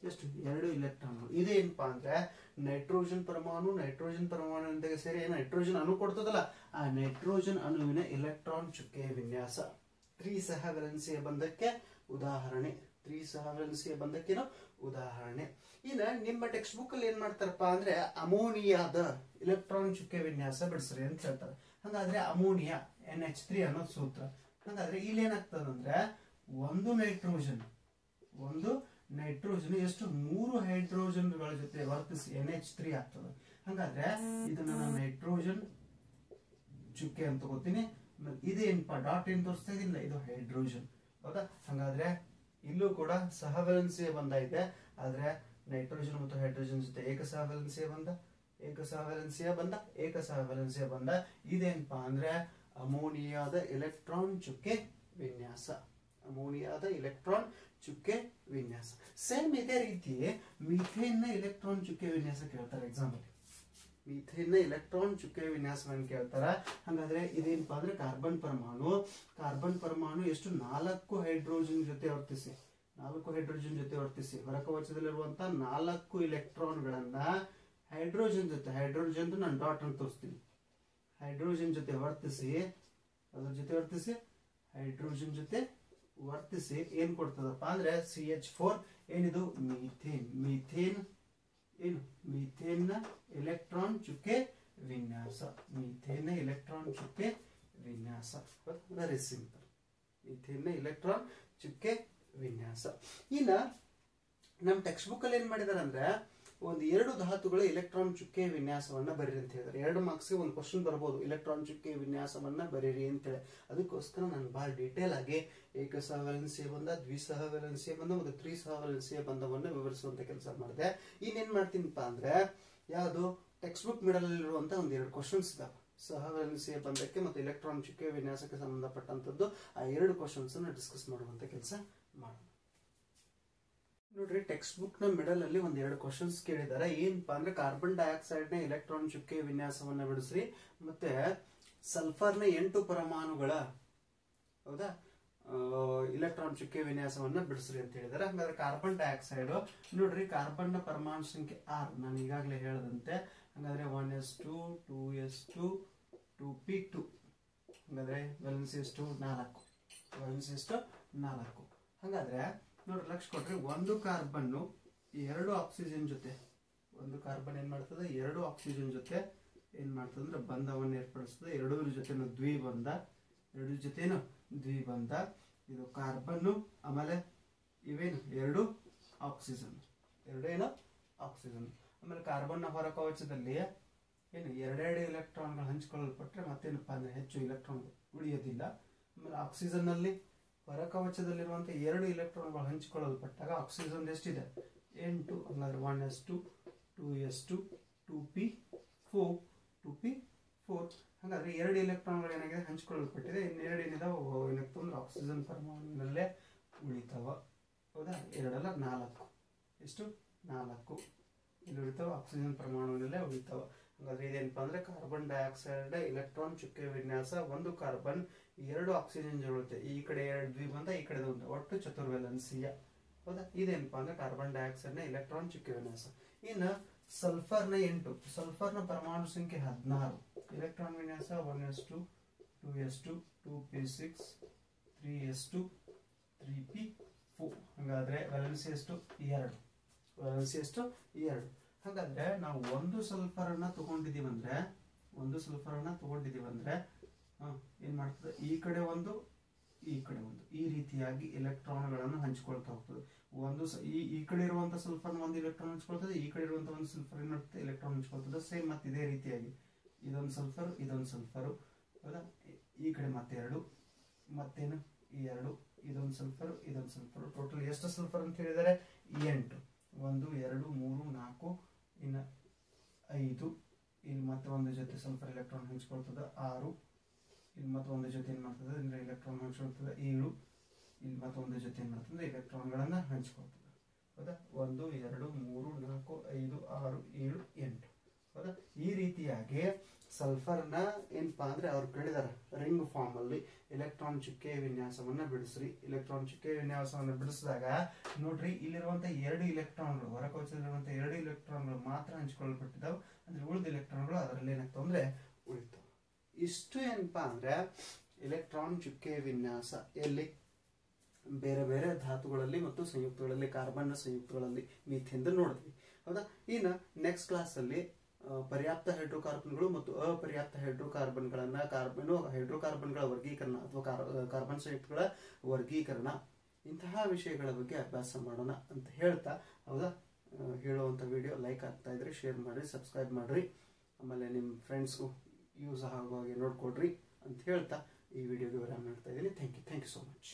ಎಷ್ಟು 2 ಇಲೆಕ್ಟ್ರಾನ್ಗಳು. ಇದೇನಪ್ಪಾ ಅಂದ್ರೆ ನೈಟ್ರೋಜನ್ ಪರಮಾಣುವಿನೊಂದಿಗೆ ಸೇರಿ ನೈಟ್ರೋಜನ್ ಅಣು ಕೊಡ್ತದಲ್ಲ, ಆ ನೈಟ್ರೋಜನ್ ಅಣುವಿನ ಇಲೆಕ್ಟ್ರಾನ್ ಚುಕ್ಕೆ ವಿನ್ಯಾಸ ತ್ರಿಸಹವಲೆನ್ಸಿಯ ಬಂಧಕ್ಕೆ ಉದಾಹರಣೆ. ಇನ್ನ ನಿಮ್ಮ ಟೆಕ್ಸ್ಟ್ ಬುಕ್ ಅಲ್ಲಿ ಏನ್ ಮಾಡ್ತಾರಪ್ಪ ಅಂದ್ರೆ ಅಮೋನಿಯಾದ ಇಲೆಕ್ಟ್ರಾನ್ ಚುಕ್ಕೆ ವಿನ್ಯಾಸ ಬಿಡಿಸ್ರಿ ಅಂತ ಹೇಳ್ತಾರೆ. ಹಾಗಾದ್ರೆ ಅಮೋನಿಯಾ NH3 ಅನ್ನೋದು ಸೂತ್ರ. ಹಾಗಾದ್ರೆ ಇಲ್ಲಿ ಏನಾಗ್ತದಂದ್ರೆ ಒಂದು ನೈಟ್ರೋಜನ್ ಎಷ್ಟು 3 ಹೈಡ್ರೋಜನ್ಗಳ ಜೊತೆ ವರ್ತಿಸಿ NH3 ಆಗ್ತದೆ. ಹಾಗಾದ್ರೆ ಇದನ್ನ ನಾನು ನೈಟ್ರೋಜನ್ ಚುಕ್ಕೆ ಅಂತ ತಗೋತೀನಿ. ಇದೇನಪ್ಪ ಡಾಟ್ ಏನ್ ತೋರಿಸ್ತಾ ಇದಿಲ್ಲ, ಇದು ಹೈಡ್ರೋಜನ್ ಹೌದಾ. ಹಾಗಾದ್ರೆ ಇಲ್ಲೂ ಕೂಡ ಸಹವಲೆನ್ಸಿಯ ಬಂಧ ಇದೆ, ಆದ್ರೆ ನೈಟ್ರೋಜನ್ ಮತ್ತು ಹೈಡ್ರೋಜನ್ ಜೊತೆ ಏಕಸಹವಲೆನ್ಸಿಯ ಬಂಧ ಇದೇನಪ್ಪಾ ಅಂದ್ರೆ ಅಮೋನಿಯಾದ ಎಲೆಕ್ಟ್ರಾನ್ ಚುಕ್ಕೆ ವಿನ್ಯಾಸ. ಸೇಮ್ ಇದೇ ರೀತಿ ಮೀಥೇನ್ ನ ಇಲೆಕ್ಟ್ರಾನ್ ಚುಕ್ಕೆ ವಿನ್ಯಾಸ ಕೇಳ್ತಾರೆ ಎಕ್ಸಾಂಪಲ್. ಮೀಥೇನ್ ನ ಇಲೆಕ್ಟ್ರಾನ್ ಚುಕ್ಕೆ ವಿನ್ಯಾಸವನ್ನು ಕೇಳ್ತಾರ. ಹಾಗಾದ್ರೆ ಇದೇನಪ್ಪಾ ಅಂದ್ರೆ ಕಾರ್ಬನ್ ಪರಮಾಣು ಎಷ್ಟು 4 ಹೈಡ್ರೋಜನ್ ಜೊತೆ ವರ್ತಿಸಿ ಹೊರಕವಚದಲ್ಲಿರುವಂತಹ 4 ಇಲೆಕ್ಟ್ರಾನ್ಗಳನ್ನ ಹೈಡ್ರೋಜನ್ ನಾನು ಡಾಟ್ ಅಂತ ತೋರಿಸ್ತೀನಿ. ಹೈಡ್ರೋಜನ್ ಜೊತೆ ವರ್ತಿಸಿ ಹೈಡ್ರೋಜನ್ ಜೊತೆ ವರ್ತಿಸಿ ಏನ್ ಕೊಡ್ತದಪ್ಪ ಅಂದ್ರೆ CH4 ಏನಿದು ಮೀಥೇನ್ ನ ಎಲೆಕ್ಟ್ರಾನ್ ಚುಕ್ಕೆ ವಿನ್ಯಾಸ. Very simple. ಮೀಥೇನ್ ನ ಎಲೆಕ್ಟ್ರಾನ್ ಚುಕ್ಕೆ ವಿನ್ಯಾಸ. ಇನ್ನ ನಮ್ಮ ಟೆಕ್ಸ್ಟ್ ಬುಕ್ ಅಲ್ಲಿ ಏನ್ ಮಾಡಿದಾರೆ ಅಂದ್ರೆ ಒಂದು 2 ಧಾತುಗಳ ಇಲೆಕ್ಟ್ರಾನ್ ಚುಕ್ಕೆ ವಿನ್ಯಾಸವನ್ನ ಬರೀರಿ ಅಂತ ಹೇಳಿದ್ರೆ 2 ಮಾರ್ಕ್ಸ್ಗೆ ಒಂದು ಕ್ವಶನ್ ಬರ್ಬೋದು, ಇಲೆಕ್ಟ್ರಾನ್ ಚುಕ್ಕೆ ವಿನ್ಯಾಸವನ್ನ ಬರೀರಿ ಅಂತೇಳಿ. ಅದಕ್ಕೋಸ್ಕರ ನಾನು ಬಹಳ ಡೀಟೇಲ್ ಆಗಿ ಏಕಸಹವಲೆನ್ಸಿಯ ಬಂಧ, ದ್ವಿಸಹವಲೆನ್ಸಿಯ ಬಂಧ ಮತ್ತು ತ್ರಿಸಹವಲೆನ್ಸಿಯ ಬಂಧವನ್ನು ವಿವರಿಸುವಂತ ಕೆಲಸ ಮಾಡಿದೆ. ಇನ್ನೇನ್ ಮಾಡ್ತೀನಿಪ್ಪ ಅಂದ್ರೆ ಯಾವುದು ಟೆಕ್ಸ್ಟ್ ಬುಕ್ ಮಿಡಲ್ ಅಲ್ಲಿರುವಂತಹ ಒಂದು 2 ಕ್ವಶನ್ಸ್ ಇದಾವೆ ಸಹವಲೆನ್ಸಿಯ ಬಂಧಕ್ಕೆ ಮತ್ತು ಇಲೆಕ್ಟ್ರಾನ್ ಚುಕ್ಕೆ ವಿನ್ಯಾಸಕ್ಕೆ ಸಂಬಂಧಪಟ್ಟಂತದ್ದು. ಆ 2 ಕ್ವಶನ್ಸ್ ಅನ್ನ ಡಿಸ್ಕಸ್ ಮಾಡುವಂತ ಕೆಲಸ ಮಾಡೋಣ. ನೋಡ್ರಿ ಟೆಕ್ಸ್ಟ್ ಬುಕ್ ನ ಮಿಡಲ್ ಅಲ್ಲಿ ಒಂದ್ ಎರಡು ಕ್ವಶನ್ಸ್ ಕೇಳಿದ್ದಾರೆ. ಏನಪ್ಪಾ ಅಂದ್ರೆ ಕಾರ್ಬನ್ ಡೈಆಕ್ಸೈಡ್ ನ ಎಲೆಕ್ಟ್ರಾನ್ ಚುಕ್ಕೆ ವಿನ್ಯಾಸವನ್ನ ಬಿಡಿಸ್ರಿ, ಮತ್ತೆ ಸಲ್ಫರ್ ನ 8 ಪರಮಾಣುಗಳ ಹೌದಾ ಇಲೆಕ್ಟ್ರಾನ್ ಚುಕ್ಕೆ ವಿನ್ಯಾಸವನ್ನ ಬಿಡಿಸ್ರಿ ಅಂತ ಹೇಳಿದಾರೆ. ಹಂಗಾದ್ರೆ ಕಾರ್ಬನ್ ಡೈಆಕ್ಸೈಡ್ ನೋಡ್ರಿ, ಕಾರ್ಬನ್ ನ ಪರಮಾಣು ಸಂಖ್ಯೆ 6 ನಾನು ಈಗಾಗಲೇ ಹೇಳದಂತೆ. ಹಂಗಾದ್ರೆ 1s2 2s2 2p2. ಹಂಗಾದ್ರೆ ವೇಲೆನ್ಸಿ ಎಷ್ಟು 4, ವೇಲೆನ್ಸಿ ಎಷ್ಟು 4. ಹಾಗಾದ್ರೆ ನೋಡ್ರಿ ಲಕ್ಷ ಕೊಟ್ರಿ, ಒಂದು ಕಾರ್ಬನ್ 2 ಆಕ್ಸಿಜನ್ ಜೊತೆ, ಒಂದು ಕಾರ್ಬನ್ ಏನ್ ಮಾಡ್ತದೆ 2 ಆಕ್ಸಿಜನ್ ಜೊತೆ ಏನ್ ಮಾಡ್ತದೆ ಅಂದ್ರೆ ಬಂಧವನ್ನು ಏರ್ಪಡಿಸ್ತದೆ. ಎರಡೂರ ಜೊತೆನು ದ್ವಿಬಂಧ, ಎರಡು ಜೊತೆನು ದ್ವಿಬಂಧ. ಇದು ಕಾರ್ಬನ್, ಆಮೇಲೆ ಇವೇನು 2 ಆಕ್ಸಿಜನ್, ಎರಡೇನು ಆಕ್ಸಿಜನ್. ಆಮೇಲೆ ಕಾರ್ಬನ್ ನ ಹೊರ ಕವಚದಲ್ಲಿ ಏನು 2 ಇಲೆಕ್ಟ್ರಾನ್ಗಳು ಹಂಚಿಕೊಳ್ಳಲ್ಪಟ್ರೆ ಮತ್ತೇನಪ್ಪಾ ಅಂದ್ರೆ ಹೆಚ್ಚು ಇಲೆಕ್ಟ್ರಾನ್ ಉಳಿಯೋದಿಲ್ಲ. ಆಮೇಲೆ ಆಕ್ಸಿಜನ್ ನಲ್ಲಿ ಹೊರ ಕವಚದಲ್ಲಿರುವಂತಹ 2 ಇಲೆಕ್ಟ್ರಾನ್ಗಳು ಹಂಚಿಕೊಳ್ಳಲ್ಪಟ್ಟಾಗ ಆಕ್ಸಿಜನ್ ಎಷ್ಟಿದೆ 8. ಹಂಗಾದ್ರೆ 1s2 2s2 2p4 2p4. ಹಾಗಾದ್ರೆ 2 ಇಲೆಕ್ಟ್ರಾನ್ಗಳು ಏನಾಗಿದೆ ಹಂಚಿಕೊಳ್ಳಲ್ಪಟ್ಟಿದೆ. ಇನ್ನೆರಡು ಏನಿದಾವೆ ಏನಾಗ್ತಂದ್ರೆ ಆಕ್ಸಿಜನ್ ಪರಮಾಣುವಿನಲ್ಲೇ ಉಳಿತಾವ. ಹೌದಾ, 2 ಅಲ್ಲ 4, ಎಷ್ಟು 4 ಇಲ್ಲಿ ಉಳಿತಾವ, ಆಕ್ಸಿಜನ್ ಪರಮಾಣುವಿನಲ್ಲೇ ಉಳಿತಾವ. ಹಾಗಾದ್ರೆ ಇದೇನಪ್ಪಾ ಅಂದ್ರೆ ಕಾರ್ಬನ್ ಡೈಆಕ್ಸೈಡ್ ಎಲೆಕ್ಟ್ರಾನ್ ಚುಕ್ಕೆ ವಿನ್ಯಾಸ. ಒಂದು ಕಾರ್ಬನ್ 2 ಆಕ್ಸಿಜನ್ ಜೊತೆ, ಈ ಕಡೆ 2 ದ್ವಿಬಂಧ, ಈ ಕಡೆ ಒಂದು, ಒಟ್ಟು ಚತುರ್ವೇಲೆನ್ಸಿಯ. ಹೌದಾ, ಇದೇನಪ್ಪಾ ಅಂದ್ರೆ ಕಾರ್ಬನ್ ಡೈಆಕ್ಸೈಡ್ ನ ಎಲೆಕ್ಟ್ರಾನ್ ಚುಕ್ಕೆ ವಿನ್ಯಾಸ. ಇನ್ನು ಸಲ್ಫರ್ ನ 8, ಸಲ್ಫರ್ ನ ಪರಮಾಣು ಸಂಖ್ಯೆ 16, ಎಲೆಕ್ಟ್ರಾನ್ ವಿನ್ಯಾಸ 1s2 2s2 2p6 3s2 3p4. ಹಾಗಾದ್ರೆ ವೇಲೆನ್ಸಿ ಎಷ್ಟು 2, ವೇಲೆನ್ಸಿ ಎಷ್ಟು 2. ಹಾಗಾದ್ರೆ ನಾವು ಒಂದು ಸಲ್ಫರ್ ಅನ್ನ ತಗೊಂಡಿದೀವಂದ್ರೆ ಏನ್ ಮಾಡ್ತದೆ, ಈ ಕಡೆ ಒಂದು ಈ ಕಡೆ ಒಂದು, ಈ ರೀತಿಯಾಗಿ ಎಲೆಕ್ಟ್ರಾನ್ಗಳನ್ನು ಹಂಚಿಕೊಳ್ತಾ ಹೋಗ್ತದೆ. ಈ ಕಡೆ ಇರುವಂತ ಸಲ್ಫರ್ ಒಂದು ಎಲೆಕ್ಟ್ರಾನ್ ಹಂಚ್ಕೊಳ್ತದೆ, ಈ ಕಡೆ ಇರುವಂತ ಒಂದು ಸಲ್ಫರ್ ಏನ್ ಮಾಡ್ತದೆ ಎಲೆಕ್ಟ್ರಾನ್ ಹಂಚ್ಕೊಳ್ತದೆ. ಸೇಮ್ ಮತ್ತೆ ಇದೇ ರೀತಿಯಾಗಿ ಇದೊಂದು ಸಲ್ಫರ್ ಇದೊಂದು ಸಲ್ಫರ್, ಹೌದಾ, ಈ ಕಡೆ ಮತ್ತೆ 2, ಮತ್ತೇನು ಈ 2, ಇದೊಂದು ಸಲ್ಫರ್ ಇದೊಂದು ಸಲ್ಫರ್. ಟೋಟಲ್ ಎಷ್ಟು ಸಲ್ಫರ್ ಅಂತ ಹೇಳಿದರೆ 8. 1 2 3 4 ಇನ್ನು 5. ಇಲ್ಲಿ ಮತ್ತೆ ಒಂದು ಜೊತೆ ಸಲ್ಫರ್ ಎಲೆಕ್ಟ್ರಾನ್ ಹಂಚ್ಕೊಳ್ತದೆ 6. ಇಲ್ಲಿ ಮತ್ತೆ ಒಂದು ಜೊತೆ ಏನ್ ಮಾಡ್ತದೆ ಅಂದ್ರೆ ಎಲೆಕ್ಟ್ರಾನ್ ಹಂಚ್ಕೊಳ್ತದೆ 7. ಇಲ್ಲಿ ಮತ್ತೆ ಒಂದು ಜೊತೆ ಏನ್ ಮಾಡ್ತದೆ ಎಲೆಕ್ಟ್ರಾನ್ಗಳನ್ನ ಹಂಚ್ಕೊಳ್ತದೆ. ಹೌದಾ, 1 2 3 4 5 6 7 8. ಹೌದಾ, ಈ ರೀತಿಯಾಗಿ ಸಲ್ಫರ್ ನ ಏನಪ್ಪಾ ಅಂದ್ರೆ ಅವ್ರು ಕೇಳಿದಾರೆ ರಿಂಗ್ ಫಾರ್ಮ್ ಅಲ್ಲಿ ಎಲೆಕ್ಟ್ರಾನ್ ಚುಕ್ಕೆ ವಿನ್ಯಾಸವನ್ನ ಬಿಡಿಸ್ರಿ. ಎಲೆಕ್ಟ್ರಾನ್ ಚುಕ್ಕೆ ವಿನ್ಯಾಸವನ್ನ ಬಿಡಿಸಿದಾಗ ನೋಡ್ರಿ, ಇಲ್ಲಿರುವಂತ 2 ಇಲೆಕ್ಟ್ರಾನ್ಗಳು, ಹೊರಕವಚದಲ್ಲಿರುವಂತ 2 ಇಲೆಕ್ಟ್ರಾನ್ಗಳು ಮಾತ್ರ ಹಂಚಿಕೊಳ್ಳಲ್ಪಟ್ಟಿದ್ದಾವೆ. ಅಂದ್ರೆ ಉಳಿದ ಇಲೆಕ್ಟ್ರಾನ್ಗಳು ಅದರಲ್ಲಿ ಏನಾಗ್ತಾವ ಅಂದ್ರೆ ಉಳಿತಾವ. ಇಷ್ಟು ಏನಪ್ಪಾ ಅಂದ್ರೆ ಎಲೆಕ್ಟ್ರಾನ್ ಚುಕ್ಕೆ ವಿನ್ಯಾಸ ಎಲ್ಲಿ ಬೇರೆ ಬೇರೆ ಧಾತುಗಳಲ್ಲಿ ಮತ್ತು ಸಂಯುಕ್ತಗಳಲ್ಲಿ, ಕಾರ್ಬನ್ ಸಂಯುಕ್ತಗಳಲ್ಲಿ ಮೀಥೇನ್ ನೋಡಿದ್ವಿ. ಹೌದಾ, ಇನ್ನು ನೆಕ್ಸ್ಟ್ ಕ್ಲಾಸ್ ಅಲ್ಲಿ ಪರ್ಯಾಪ್ತ ಹೈಡ್ರೋಕಾರ್ಬನ್ಗಳು ಮತ್ತು ಅಪರ್ಯಾಪ್ತ ಹೈಡ್ರೋಕಾರ್ಬನ್ಗಳನ್ನ, ಹೈಡ್ರೋಕಾರ್ಬನ್ಗಳ ವರ್ಗೀಕರಣ ಅಥವಾ ಕಾರ್ಬನ್ ಸಂಯುಕ್ತಗಳ ವರ್ಗೀಕರಣ, ಇಂತಹ ವಿಷಯಗಳ ಬಗ್ಗೆ ಅಭ್ಯಾಸ ಮಾಡೋಣ ಅಂತ ಹೇಳ್ತಾ, ಹೌದಾ, ಹೇಳುವಂತ ವಿಡಿಯೋ ಲೈಕ್ ಆಗ್ತಾ ಇದ್ರೆ ಶೇರ್ ಮಾಡ್ರಿ, ಸಬ್ಸ್ಕ್ರೈಬ್ ಮಾಡ್ರಿ, ಆಮೇಲೆ ನಿಮ್ಮ ಫ್ರೆಂಡ್ಸ್ಗೂ ಯೂಸ್ ಆಗೋ ಹಾಗೆ ನೋಡ್ಕೊಡ್ರಿ ಅಂತ ಹೇಳ್ತಾ ಈ ವಿಡಿಯೋಗೆ ವಿರಾಮ ಮಾಡ್ತಾ ಇದ್ದೀನಿ. Thank you so much.